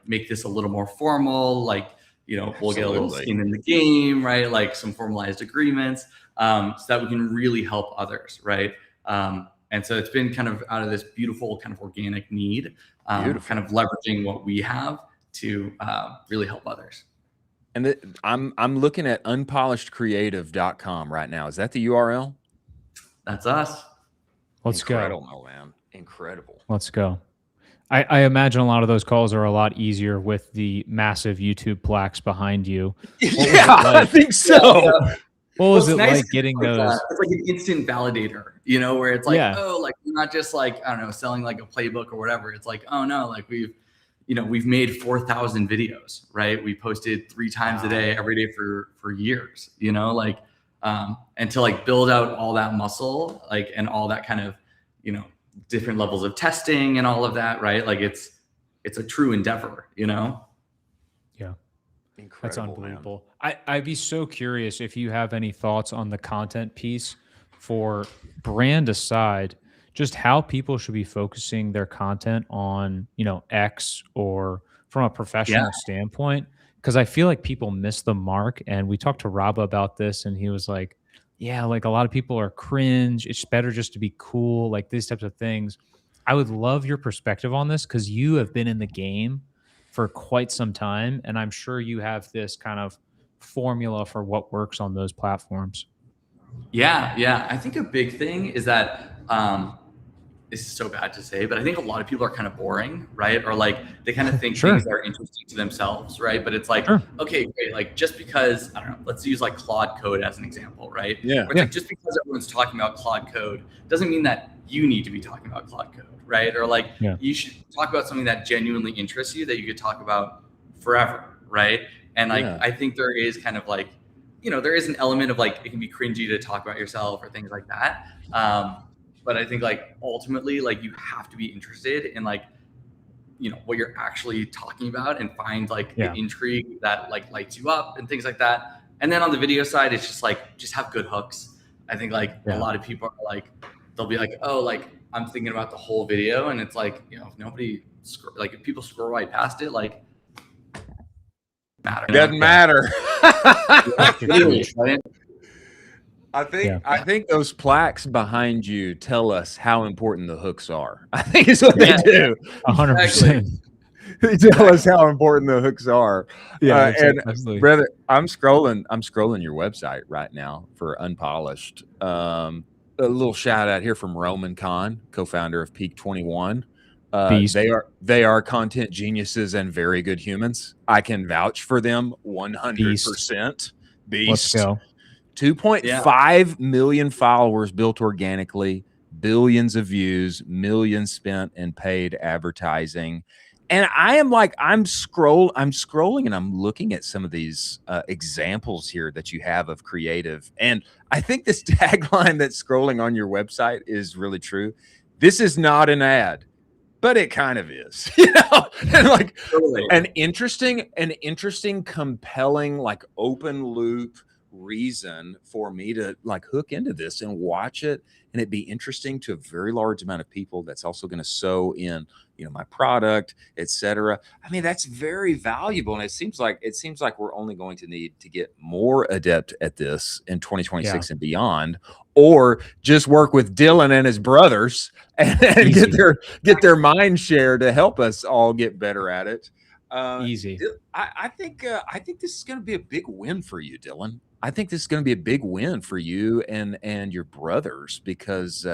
make this a little more formal, like we'll get a little skin in the game, right? Like some formalized agreements, so that we can really help others, right? And so it's been kind of out of this beautiful kind of organic need, kind of leveraging what we have to really help others. And I'm looking at unpolishedcreative.com right now. Is that the URL? That's us. Let's go. Incredible, man. Incredible. Let's go. I imagine a lot of those calls are a lot easier with the massive YouTube plaques behind you. I think so. What was it like getting those? It's like an instant validator, where it's like, oh, like we're not just like, I don't know, selling like a playbook or whatever. It's like, oh no, like we've made 4,000 videos, right? We posted 3 times a day, every day for years, and to like build out all that muscle, like, and all that kind of, different levels of testing and all of that, right? Like it's a true endeavor, Yeah. Incredible, that's unbelievable. I'd be so curious if you have any thoughts on the content piece for brand aside, just how people should be focusing their content on, X or from a professional standpoint. Because I feel like people miss the mark. And we talked to Rob about this, and he was like, yeah, like a lot of people are cringe. It's better just to be cool, like these types of things. I would love your perspective on this, because you have been in the game for quite some time. And I'm sure you have this kind of formula for what works on those platforms. Yeah. I think a big thing is that this is so bad to say, but I think a lot of people are kind of boring, right? Or like they kind of think Sure. things that are interesting to themselves, right? But it's like, Sure. okay, great. Like just because, I don't know, let's use like Claude Code as an example, right? Yeah. Where it's like just because everyone's talking about Claude Code doesn't mean that you need to be talking about Claude Code, right? Or like you should talk about something that genuinely interests you that you could talk about forever, right? And like I think there is kind of like, you know, there is an element of like it can be cringy to talk about yourself or things like that. But I think like ultimately, like you have to be interested in like, you know, what you're actually talking about and find like the intrigue that like lights you up and things like that. And then on the video side, it's just like, just have good hooks. I think like a lot of people are like, they'll be like, oh, like I'm thinking about the whole video. And it's like, you know, if nobody, like if people scroll right past it, like doesn't matter. Right? I think those plaques behind you tell us how important the hooks are. I think it's what they do. 100%. They tell us how important the hooks are. Yeah, and absolutely. brother, I'm scrolling your website right now for Unpolished. A little shout out here from Roman Kahn, co-founder of Peak 21. They are content geniuses and very good humans. I can vouch for them 100%. Beast. Let's go. 2.5 million followers built organically, billions of views, millions spent in paid advertising. And I am like, I'm scrolling and I'm looking at some of these examples here that you have of creative. And I think this tagline that's scrolling on your website is really true. This is not an ad, but it kind of is, you know, and like an interesting, compelling, like open loop reason for me to like hook into this and watch it, and it'd be interesting to a very large amount of people that's also going to sew in, you know, my product, etc. I mean, that's very valuable, and it seems like we're only going to need to get more adept at this in 2026 and beyond, or just work with Dylan and his brothers and get their mind share to help us all get better at it. Easy. I think this is going to be a big win for you, Dylan. I think this is going to be a big win for you and your brothers, because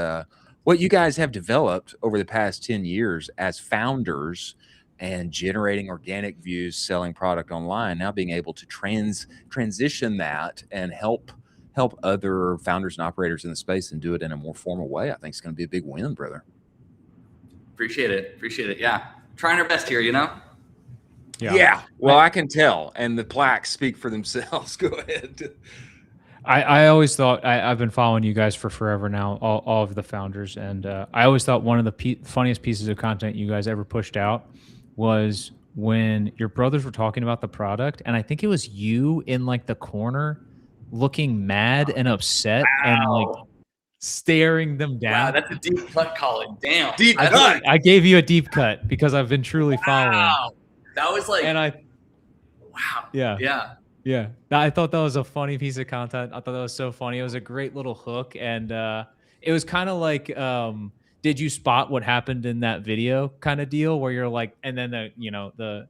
what you guys have developed over the past 10 years as founders and generating organic views, selling product online, now being able to transition that and help other founders and operators in the space and do it in a more formal way, I think it's going to be a big win, brother. Appreciate it. Yeah. Trying our best here, you know? Yeah. Well, I can tell, and the plaques speak for themselves. Go ahead. I always thought, I've been following you guys for forever now, all of the founders, and I always thought one of the funniest pieces of content you guys ever pushed out was when your brothers were talking about the product, and I think it was you in like the corner looking mad and upset and like staring them down. Wow, that's a deep cut, Colin. Damn. Deep cut. I gave you a deep cut because I've been truly following. That was like, wow. Yeah. I thought that was a funny piece of content. I thought that was so funny. It was a great little hook. And it was kind of like, did you spot what happened in that video kind of deal where you're like, and then the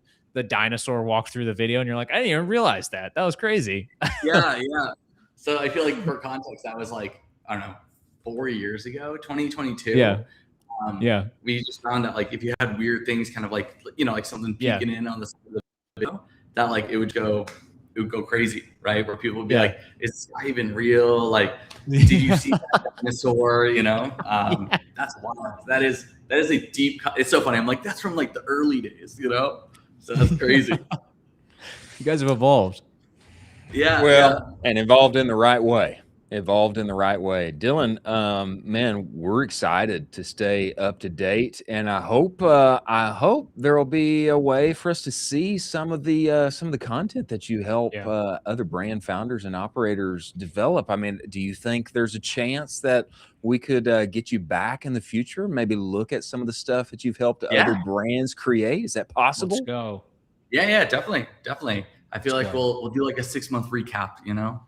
dinosaur walked through the video and you're like, I didn't even realize that. That was crazy. Yeah. So I feel like for context, that was like, I don't know, 4 years ago, 2022. Yeah. We just found that like if you had weird things kind of like, you know, like something peeking in on the side of the video, that like it would go crazy, right? Where people would be like, is this guy even real? Like, did you see that dinosaur? You know? That's wild. That is a deep it's so funny. I'm like, that's from like the early days, you know? So that's crazy. You guys have evolved. And evolved in the right way. Dylan, man, we're excited to stay up to date, and I hope there will be a way for us to see some of the content that you help other brand founders and operators develop. I mean, do you think there's a chance that we could get you back in the future? Maybe look at some of the stuff that you've helped other brands create. Is that possible? Let's go. Yeah, definitely. I feel like we'll do like a 6-month recap, you know?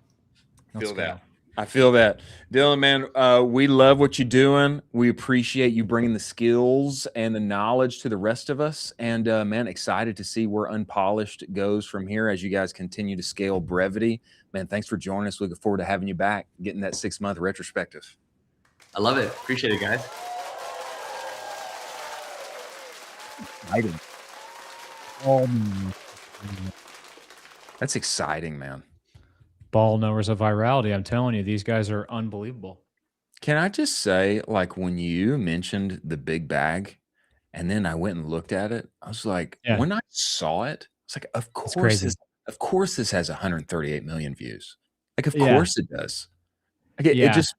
I feel that. Dylan, man, we love what you're doing. We appreciate you bringing the skills and the knowledge to the rest of us. And, man, excited to see where Unpolished goes from here as you guys continue to scale Brevity. Man, thanks for joining us. We look forward to having you back, getting that 6-month retrospective. I love it. Appreciate it, guys. exciting. That's exciting, man. Ball knowers of virality. I'm telling you, these guys are unbelievable. Can I just say, like, when you mentioned the big bag, and then I went and looked at it, I was like, Yeah. when I saw it, it's like, of course this has 138 million views. Like, of course it does. Like, it just,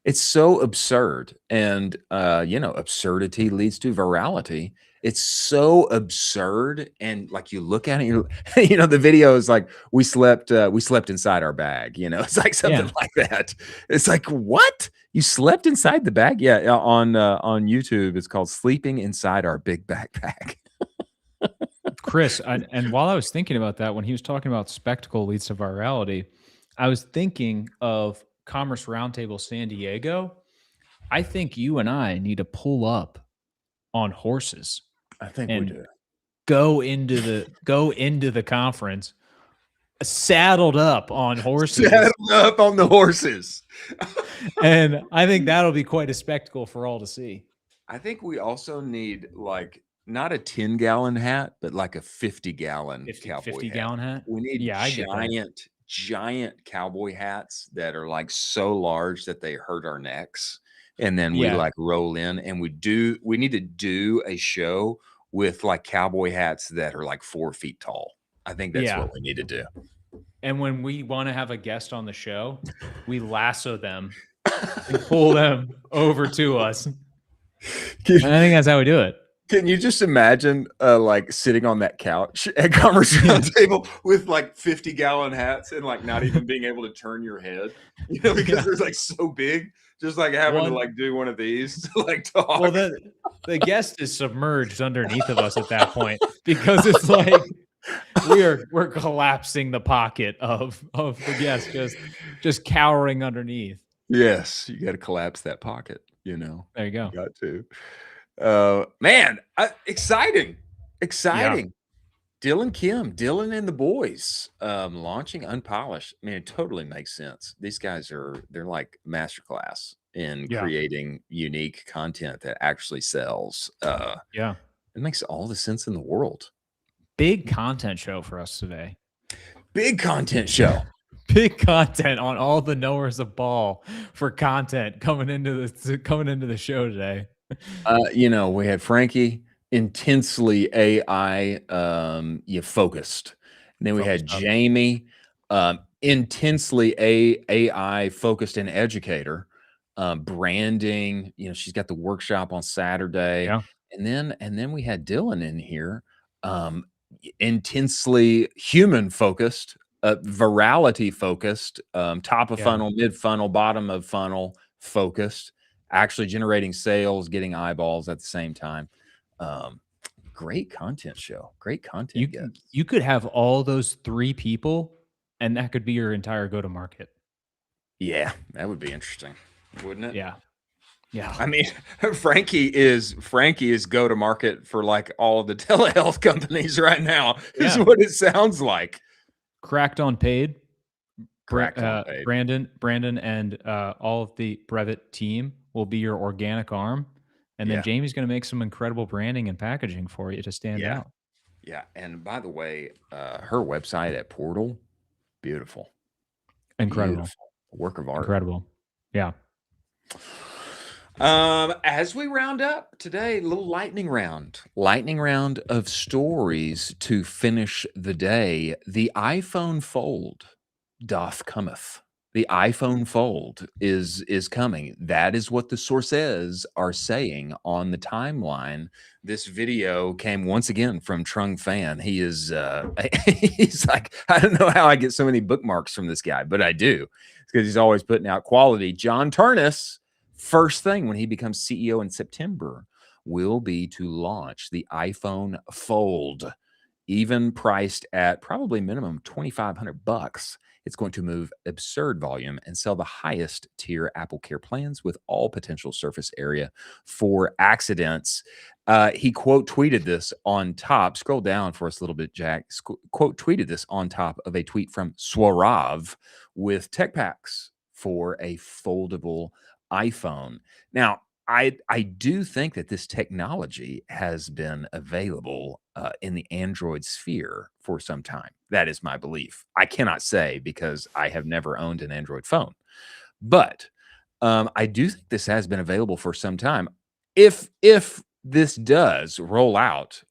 it's so absurd. And, absurdity leads to virality. It's so absurd. And like, you look at it, the video is like, we slept inside our bag, it's like something like that. It's like, what? You slept inside the bag? Yeah. On YouTube, it's called Sleeping Inside Our Big Backpack. Chris, and while I was thinking about that, when he was talking about spectacle leads to virality, I was thinking of Commerce Roundtable San Diego. I think you and I need to pull up on horses. I think we do. Go into the conference saddled up on horses. Saddled up on the horses. And I think that'll be quite a spectacle for all to see. I think we also need, like, not a 10-gallon hat, but like a 50-gallon cowboy 50-gallon hat. We need giant cowboy hats that are like so large that they hurt our necks. And then we like roll in, and we need to do a show with like cowboy hats that are like 4 feet tall. I think that's what we need to do. And when we want to have a guest on the show, we lasso them and pull them over to us. I think that's how we do it. Can you just imagine like sitting on that couch at Commerce Roundtable with like 50-gallon hats and like not even being able to turn your head, because they're like so big, just like having to like do one of these to like talk. Well, the guest is submerged underneath of us at that point, because it's like we're collapsing the pocket of the guest, just cowering underneath. Yes, you got to collapse that pocket. There you go. You got to. Man, exciting. Yeah. Dylan and the boys launching Unpolished. Man, it totally makes sense. These guys they're like masterclass in creating unique content that actually sells. It makes all the sense in the world. Big content show for us today. Big content show. Big content on all the knowers of ball for content coming into the show today. We had Franky, intensely AI focused. And then we had Jamey, intensely AI focused and educator, branding. She's got the workshop on Saturday. And then we had Dylan in here, intensely human focused, virality focused, top of funnel, mid funnel, bottom of funnel focused, actually generating sales, getting eyeballs at the same time. Great content show. Great content. You could have all those 3 people, and that could be your entire go-to-market. Yeah, that would be interesting, wouldn't it? Yeah. I mean, Franky is go-to-market for like all of the telehealth companies right now. Is what it sounds like. Cracked on paid. Paid. Brandon, and all of the Brevet team will be your organic arm. And then Jamey's going to make some incredible branding and packaging for you to stand out. Yeah. And by the way, her website at Portal, beautiful. Incredible. Beautiful. Work of art. Incredible. Yeah. As we round up today, a little lightning round of stories to finish the day. The iPhone Fold doth cometh. The iPhone Fold is coming. That is what the sources are saying on the timeline. This video came once again from Trung Fan. He is he's like, I don't know how I get so many bookmarks from this guy, but I do. It's because he's always putting out quality. John Turnus, first thing when he becomes CEO in September, will be to launch the iPhone Fold, even priced at probably minimum $2,500. It's going to move absurd volume and sell the highest tier Apple Care plans with all potential surface area for accidents. He quote tweeted this on top. Scroll down for us a little bit, Jack. Quote tweeted this on top of a tweet from Swarav with tech packs for a foldable iPhone. Now, I do think that this technology has been available in the Android sphere for some time. That is my belief. I cannot say because I have never owned an Android phone, but I do think this has been available for some time. If this does roll out,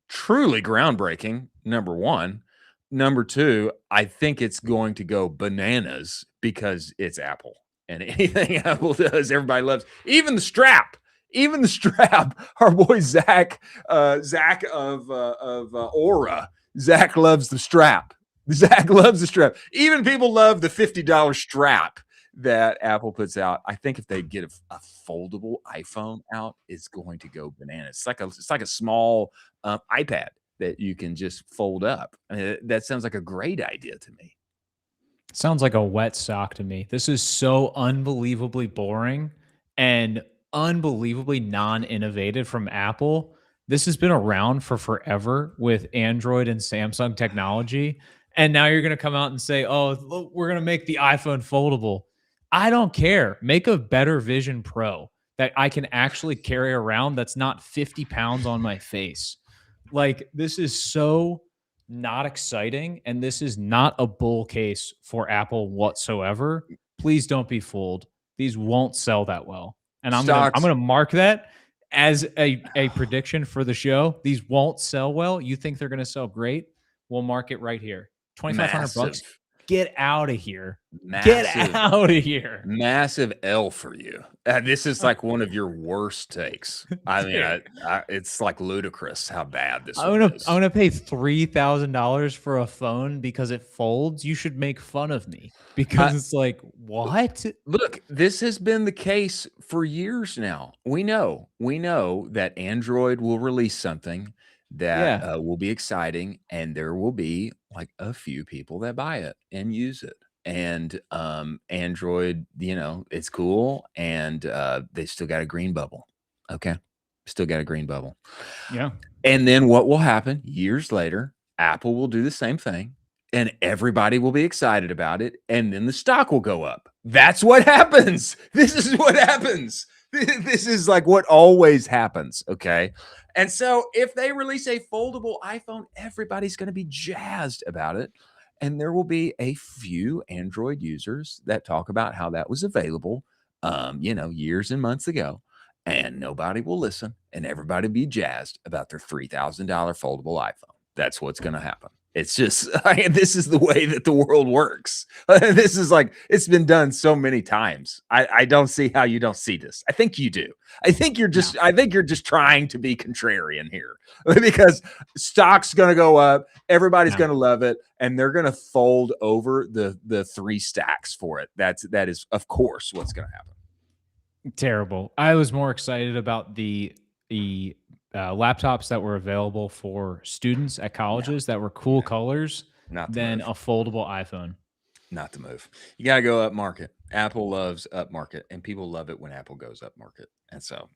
truly groundbreaking, number one. Number two, I think it's going to go bananas because it's Apple. And anything Apple does, everybody loves. Even the strap. Even the strap. Our boy Zach of Aura. Zach loves the strap. Zach loves the strap. Even people love the $50 strap that Apple puts out. I think if they get a foldable iPhone out, it's going to go bananas. It's like a small iPad that you can just fold up. I mean, that sounds like a great idea to me. Sounds like a wet sock to me. This is so unbelievably boring and unbelievably non-innovative from Apple. This has been around for forever with Android and Samsung technology. And now you're going to come out and say, oh, look, we're going to make the iPhone foldable. I don't care. Make a better Vision Pro that I can actually carry around that's not 50 pounds on my face. Like, this is so not exciting, and this is not a bull case for Apple whatsoever. Please don't be fooled. These won't sell that well. And I'm gonna mark that as a prediction for the show. These won't sell well. You think they're gonna sell great? We'll mark it right here. $2,500. Get out of here. Get out of here. Massive L for you. This is like one of your worst takes. I mean, it's like ludicrous how bad this is. I'm gonna pay $3,000 for a phone because it folds. You should make fun of me because it's like, what? Look, this has been the case for years now. We know that Android will release something that will be exciting, and there will be like a few people that buy it and use it. And Android, it's cool, and they still got a green bubble. Okay, still got a green bubble. Yeah. And then what will happen years later? Apple will do the same thing, and everybody will be excited about it, and then the stock will go up. That's what happens. This is what happens. This is like what always happens. Okay. And so if they release a foldable iPhone, everybody's going to be jazzed about it. And there will be a few Android users that talk about how that was available, years and months ago. And nobody will listen, and everybody will be jazzed about their $3,000 foldable iPhone. That's what's going to happen. It's just, this is the way that the world works. This is like, it's been done so many times. I don't see how you don't see this. I think you do. I think you're just trying to be contrarian here because stock's going to go up. Everybody's going to love it. And they're going to fold over the 3 stacks for it. That is, of course, what's going to happen. Terrible. I was more excited about the laptops that were available for students at colleges that were cool colors than a foldable iPhone. Not the move. You got to go up market. Apple loves up market, and people love it when Apple goes up market. And so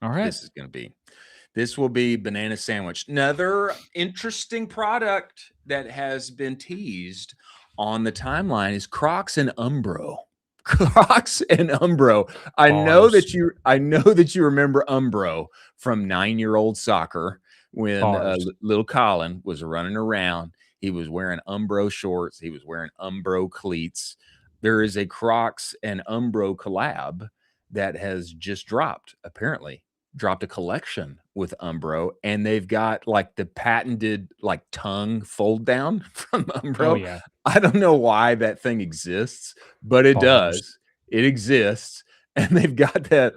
this will be banana sandwich. Another interesting product that has been teased on the timeline is Crocs and Umbro. Crocs and Umbro. I know that you remember Umbro from 9-year-old soccer when little Colin was running around. He was wearing Umbro shorts. He was wearing Umbro cleats. There is a Crocs and Umbro collab that has just dropped a collection with Umbro, and they've got like the patented like tongue fold down from Umbro. Oh, yeah. I don't know why that thing exists, but it does. It exists. And they've got the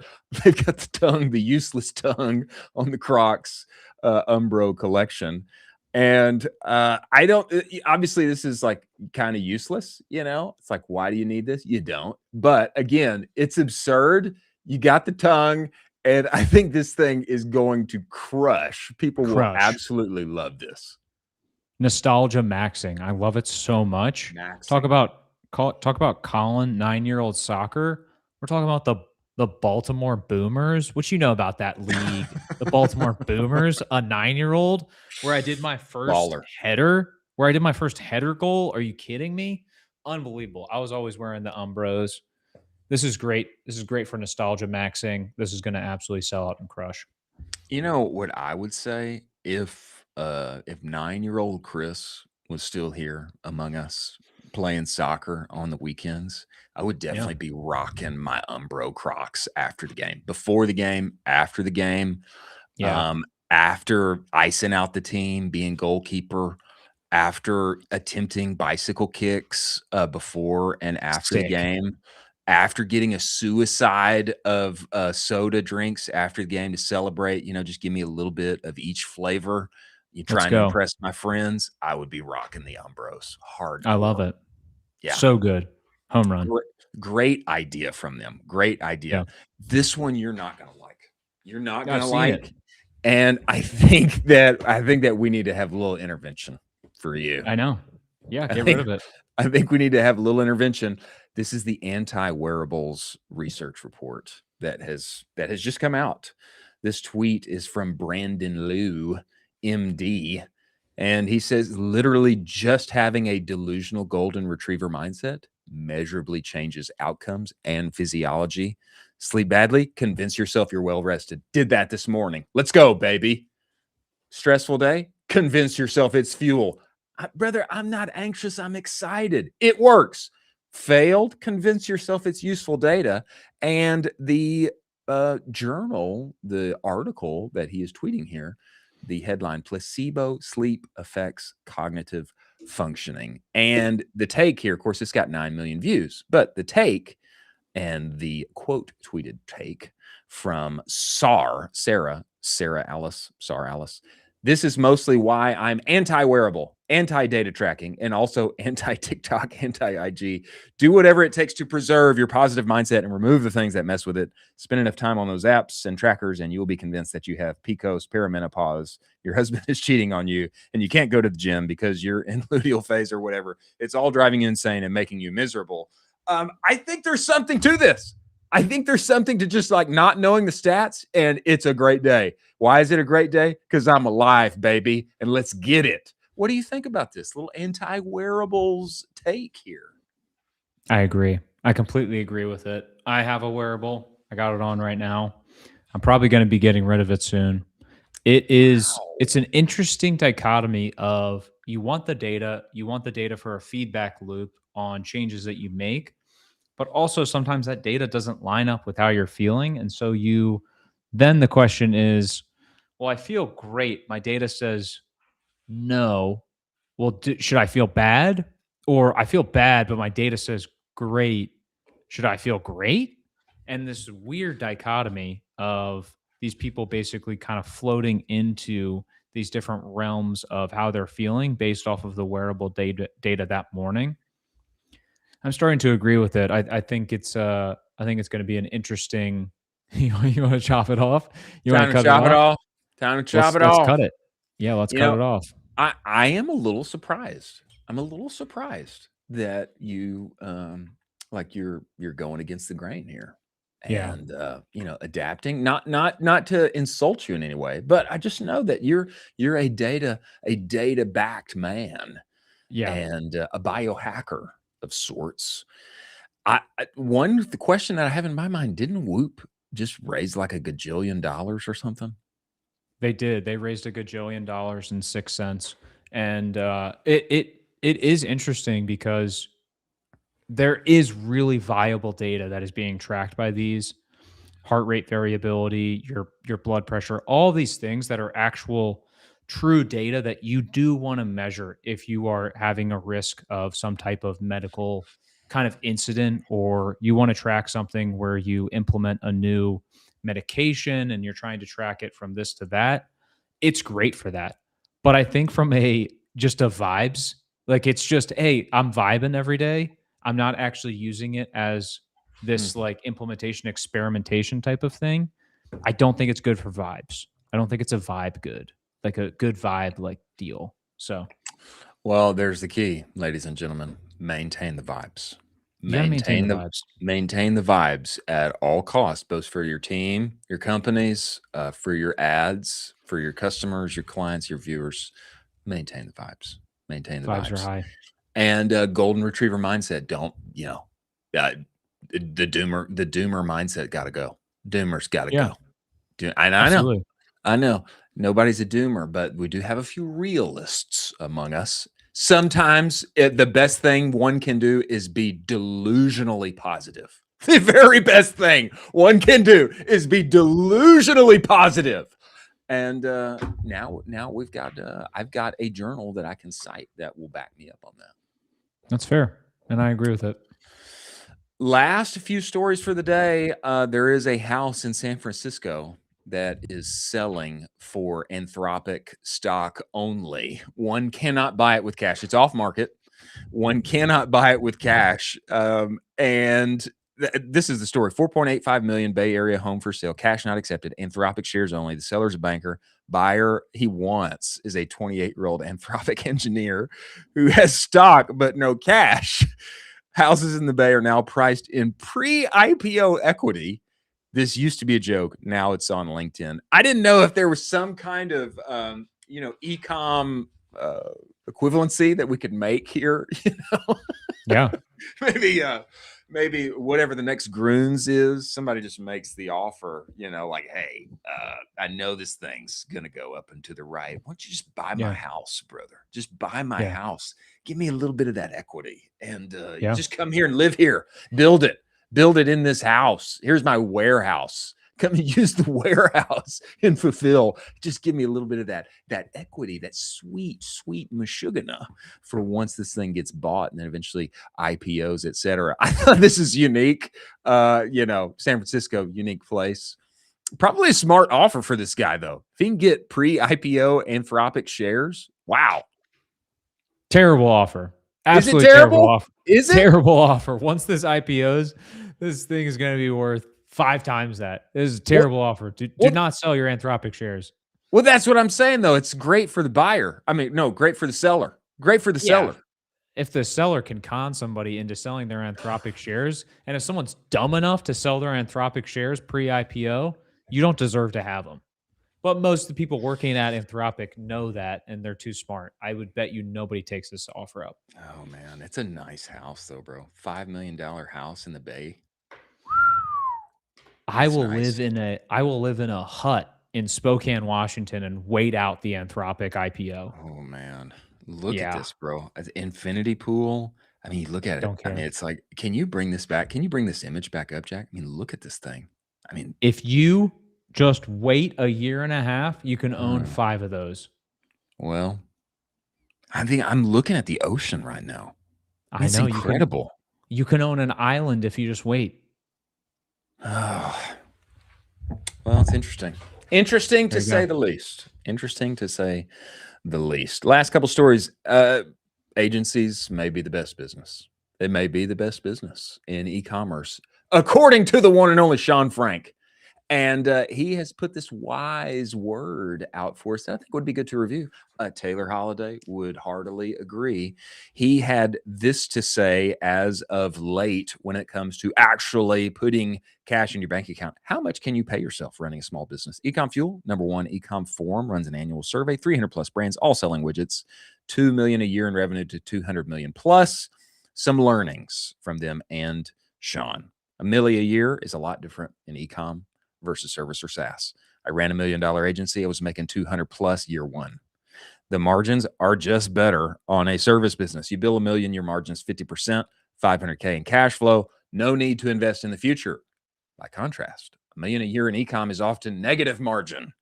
tongue, the useless tongue on the Crocs Umbro collection. And obviously this is like kind of useless, it's like, why do you need this? You don't. But again, it's absurd. You got the tongue. And I think this thing is going to crush. People will absolutely love this. Nostalgia maxing. I love it so much. Talk about Colin, 9-year-old soccer. We're talking about the Baltimore Boomers. What you know about that league? The Baltimore Boomers, a 9-year-old, where I did my first header goal. Are you kidding me? Unbelievable. I was always wearing the Umbros. This is great. This is great for nostalgia maxing. This is going to absolutely sell out and crush. You know what I would say if 9-year-old Chris was still here among us playing soccer on the weekends, I would definitely be rocking my Umbro Crocs after the game, before the game, after the game, after icing out the team, being goalkeeper, after attempting bicycle kicks before and after the game, after getting a suicide of soda drinks after the game to celebrate, just give me a little bit of each flavor. You trying to impress my friends, I would be rocking the Umbros hard. I love it. Yeah. So good. Home run. Great idea from them. Great idea. Yeah. This one you're not going to like. You're not going to like. And I think that we need to have a little intervention for you. I know. Yeah, get rid of it. I think we need to have a little intervention. This is the anti-wearables research report that has just come out. This tweet is from Brandon Liu, MD, and he says literally just having a delusional golden retriever mindset measurably changes outcomes and physiology. Sleep badly? Convince yourself you're well rested. Did that this morning. Let's go, baby. Stressful day? Convince yourself it's fuel. Brother, I'm not anxious. I'm excited. It works. Failed? Convince yourself it's useful data. And the journal, the article that he is tweeting here, the headline, Placebo Sleep Affects Cognitive Functioning. And the take here, of course, it's got 9 million views, but the take and the quote tweeted take from Sarah Alice. This is mostly why I'm anti-wearable, anti-data tracking, and also anti-TikTok, anti-IG. Do whatever it takes to preserve your positive mindset and remove the things that mess with it. Spend enough time on those apps and trackers, and you'll be convinced that you have PCOS, perimenopause, your husband is cheating on you, and you can't go to the gym because you're in luteal phase or whatever. It's all driving you insane and making you miserable. I think there's something to this. I think there's something to just like not knowing the stats, and it's a great day. Why is it a great day? Because I'm alive, baby, and let's get it. What do you think about this little anti-wearables take here? I agree. I completely agree with it. I have a wearable. I got it on right now. I'm probably going to be getting rid of it soon. It's an interesting dichotomy of you want the data for a feedback loop on changes that you make, but also sometimes that data doesn't line up with how you're feeling. And so then the question is, well, I feel great. My data says no. Well, should I feel bad? Or I feel bad, but my data says great. Should I feel great? And this weird dichotomy of these people basically kind of floating into these different realms of how they're feeling based off of the wearable data that morning. I'm starting to agree with it. I think it's going to be an interesting. You want to chop it off? You want to cut it off? Time to chop it off. Let's cut it. Yeah, let's cut it off. I am a little surprised. I'm a little surprised that you you're going against the grain here. Yeah. And adapting, not to insult you in any way, but I just know that you're a data backed man. Yeah. And a biohacker of sorts. The question that I have in my mind, didn't Whoop just raise like $1 gajillion or something? They did. They raised $1 gajillion and 6 cents. And it is interesting because there is really viable data that is being tracked by these. Heart rate variability, your blood pressure, all these things that are actual true data that you do want to measure if you are having a risk of some type of medical kind of incident, or you want to track something where you implement a new medication and you're trying to track it from this to that. It's great for that. But I think from just a vibes, like it's just, hey, I'm vibing every day. I'm not actually using it as this like implementation experimentation type of thing. I don't think it's good for vibes. I don't think it's a vibe good, like a good vibe like deal. So, well, there's the key, ladies and gentlemen. Maintain the vibes. Maintain the vibes. Maintain the vibes at all costs, both for your team, your companies, for your ads, for your customers, your clients, your viewers. Maintain the vibes. Maintain the vibes. Vibes are high. And golden retriever mindset. the doomer mindset got to go. Doomers got to Yeah. go. Absolutely. I know nobody's a doomer, but we do have a few realists among us. Sometimes the best thing one can do is be delusionally positive. The very best thing one can do is be delusionally positive. And now we've got I've got a journal that I can cite that will back me up on that. That's fair, and I agree with it. Last few stories for the day. There is a house in San Francisco that is selling for Anthropic stock only. One cannot buy it with cash. It's off market. One cannot buy it with cash. And this is the story. 4.85 million Bay Area home for sale. Cash not accepted. Anthropic shares only. The seller's a banker. Buyer he wants is a 28-year-old Anthropic engineer who has stock but no cash. Houses in the Bay are now priced in pre-IPO equity. This used to be a joke. Now it's on LinkedIn. I didn't know if there was some kind of, Ecomm equivalency that we could make here. Yeah. Maybe whatever the next Groons is, somebody just makes the offer, like, hey, I know this thing's going to go up and to the right. Why don't you just buy my house, brother? Just buy my house. Give me a little bit of that equity and you just come here and live here. Build it in this house. Here's my warehouse. Come and use the warehouse and fulfill. Just give me a little bit of that equity, that sweet mashugana for once this thing gets bought and then eventually IPOs, etc. I thought this is unique. San Francisco, unique place. Probably a smart offer for this guy, though. If he can get pre-IPO Anthropic shares, wow. Terrible offer. Absolutely is it terrible? Terrible offer. Is it? Terrible offer. Once this IPOs, this thing is going to be worth 5 times that. This is a terrible offer. Do not sell your Anthropic shares. Well, that's what I'm saying, though. It's great for the buyer. I mean, no, great for the seller. Great for the seller. If the seller can con somebody into selling their Anthropic shares, and if someone's dumb enough to sell their Anthropic shares pre-IPO, you don't deserve to have them. But most of the people working at Anthropic know that, and they're too smart. I would bet you nobody takes this offer up. Oh, man. It's a nice house, though, bro. $5 million house in the Bay. I will live in a hut in Spokane, Washington, and wait out the Anthropic IPO. Oh man, look at this, bro. Infinity pool. I mean, look at it. Don't care. I mean, it's like, can you bring this back? Can you bring this image back up, Jack? I mean, look at this thing. I mean, if you just wait a year and a half, you can own 5 of those. Well, I think I'm looking at the ocean right now. It's incredible. You can own an island if you just wait. Oh, well, it's interesting. Interesting to say the least. Interesting to say the least. Last couple stories. Agencies may be the best business. They may be the best business in e-commerce, according to the one and only Sean Frank. And he has put this wise word out for us that I think would be good to review. Taylor Holiday would heartily agree. He had this to say as of late when it comes to actually putting cash in your bank account. How much can you pay yourself running a small business? Ecom Fuel, #1 Ecom Forum, runs an annual survey. 300 plus brands, all selling widgets. $2 million a year in revenue to $200 million plus. Some learnings from them and Sean. $1 million a year is a lot different in ecom versus service or SaaS. I ran $1 million agency. I was making 200 plus year one. The margins are just better on a service business. You bill $1 million, your margin's 50%, $500K in cash flow. No need to invest in the future. By contrast, $1 million a year in ecom is often negative margin.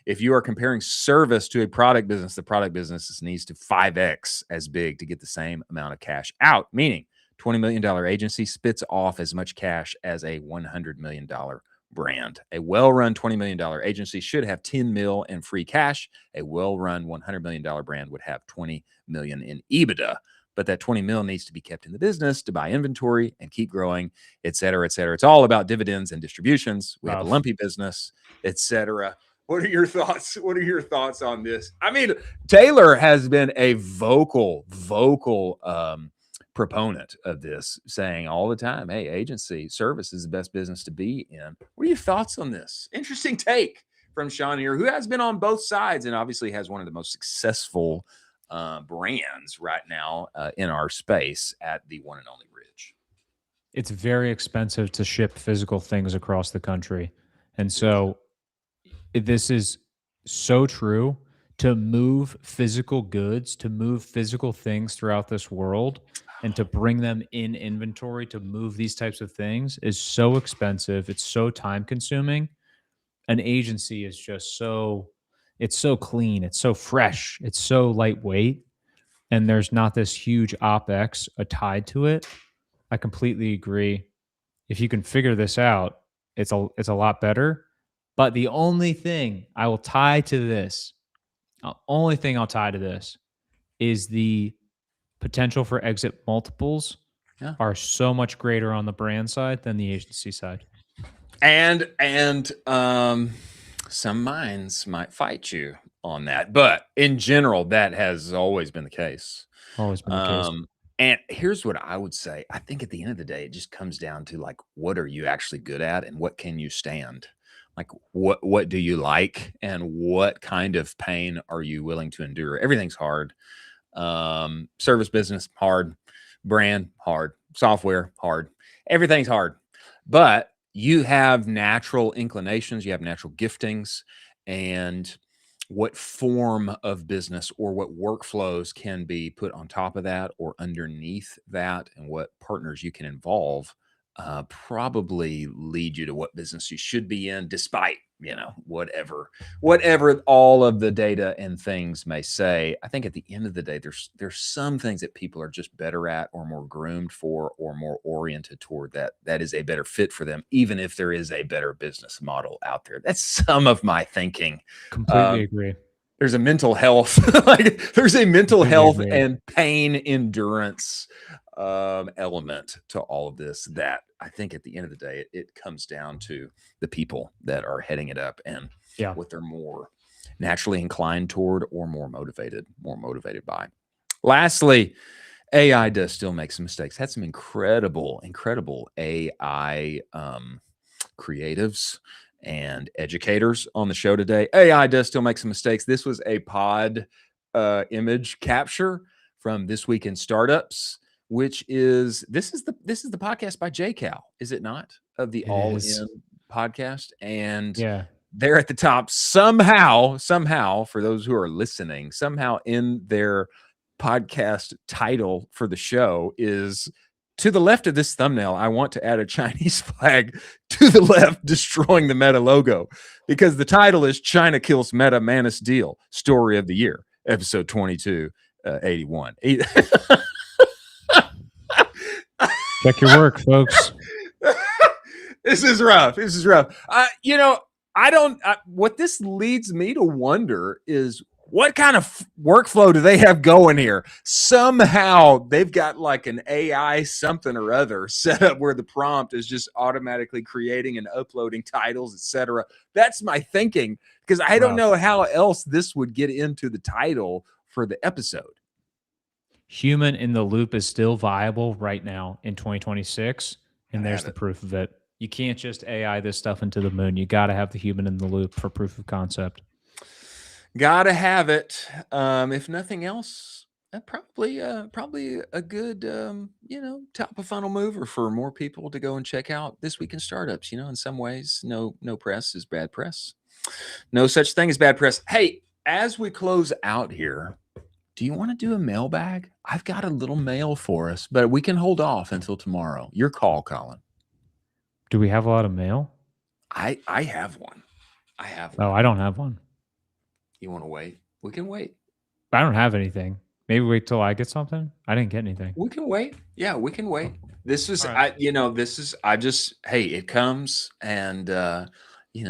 If you are comparing service to a product business, the product business needs to 5x as big to get the same amount of cash out, meaning $20 million agency spits off as much cash as a $100 million brand. A well-run $20 million agency should have 10 mil in free cash. A well-run $100 million brand would have 20 million in EBITDA. But that 20 mil needs to be kept in the business to buy inventory and keep growing, et cetera, et cetera. It's all about dividends and distributions. We have a lumpy business, et cetera. What are your thoughts? What are your thoughts on this? I mean, Taylor has been a vocal proponent of this, saying all the time, hey, agency service is the best business to be in. What are your thoughts on this? Interesting take from Sean here, who has been on both sides and obviously has one of the most successful brands right now in our space at the one and only Ridge. it's very expensive to ship physical things across the country. And so this is so true. To move physical goods, to move physical things throughout this world, and to bring them in inventory, to move these types of things is so expensive. It's so time consuming. An agency is just it's so clean, it's so fresh, it's so lightweight, and there's not this huge OpEx tied to it. I completely agree. If you can figure this out, it's a lot better. But the only thing I will tie to this, is the potential for exit multiples are so much greater on the brand side than the agency side. And some minds might fight you on that, but in general, that has always been the case. Always been the case. And here's what I would say. I think at the end of the day, it just comes down to like, what are you actually good at and what can you stand? Like, what do you like and what kind of pain are you willing to endure? Everything's hard. Service business, hard. Brand, hard. Software, hard. Everything's hard. But you have natural inclinations, you have natural giftings, and what form of business or what workflows can be put on top of that or underneath that, and what partners you can involve probably lead you to what business you should be in, despite, whatever all of the data and things may say. I think at the end of the day, there's some things that people are just better at or more groomed for or more oriented toward that is a better fit for them, even if there is a better business model out there. That's some of my thinking. Completely agree. There's a mental health, there's a mental health and pain endurance element to all of this that I think at the end of the day, it comes down to the people that are heading it up and what they're more naturally inclined toward or more motivated by. Lastly, AI does still make some mistakes. Had some incredible AI creatives and educators on the show today. AI does still make some mistakes. This was a pod image capture from This Week in Startups, which is this is the podcast by JCal, is it not? Of the All In podcast. And they're at the top somehow, for those who are listening, somehow in their podcast title for the show is, to the left of this thumbnail, I want to add a Chinese flag to the left, destroying the Meta logo, because the title is China Kills Meta Manus Deal, Story of the Year, episode 2281. Check your work, folks. This is rough. What this leads me to wonder is, what kind of workflow do they have going here? Somehow they've got like an AI something or other set up where the prompt is just automatically creating and uploading titles, etc. That's my thinking, because I don't know how else this would get into the title for the episode. Human in the loop is still viable right now in 2026, and there's the proof of it. You can't just AI this stuff into the moon. You got to have the human in the loop for proof of concept. Gotta have it. If nothing else, probably a good top of funnel mover for more people to go and check out This Week in Startups. In some ways, no press is bad press. No such thing as bad press. Hey, as we close out here, do you want to do a mailbag? I've got a little mail for us, but we can hold off until tomorrow. Your call, Colin. Do we have a lot of mail? I have one. Oh, I don't have one. You want to wait? We can wait. I don't have anything. Maybe wait till I get something. I didn't get anything. We can wait. Yeah, we can wait. This is, right. It comes, and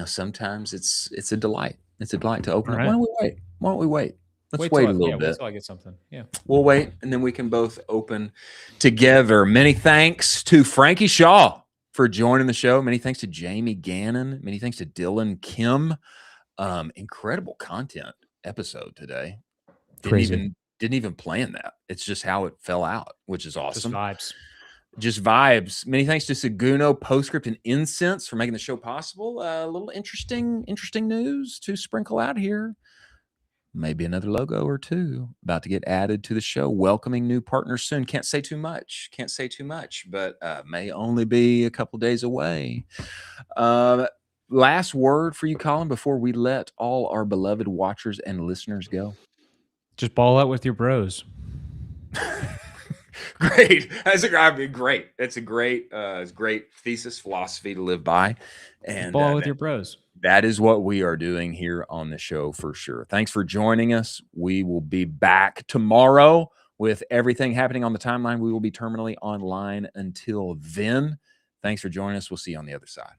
sometimes it's a delight. It's a delight to open it. Right. Why don't we wait? Let's wait a little bit. Wait till I get something. Yeah. We'll wait, and then we can both open together. Many thanks to Franky Shaw for joining the show. Many thanks to Jamey Gannon. Many thanks to Dylan Kim. Incredible content episode today. Didn't even plan that. It's just how it fell out, which is awesome. Just vibes. Many thanks to Seguno, Postscript, and Incense for making the show possible. A little interesting news to sprinkle out here. maybe another logo or two about to get added to the show. Welcoming new partners soon. Can't say too much. Can't say too much, but may only be a couple days away. Last word for you, Colin, before we let all our beloved watchers and listeners go. Just ball out with your bros. Great. That's great. It's a great thesis philosophy to live by. And ball with your bros. That is what we are doing here on the show for sure. Thanks for joining us. We will be back tomorrow with everything happening on the timeline. We will be terminally online until then. Thanks for joining us. We'll see you on the other side.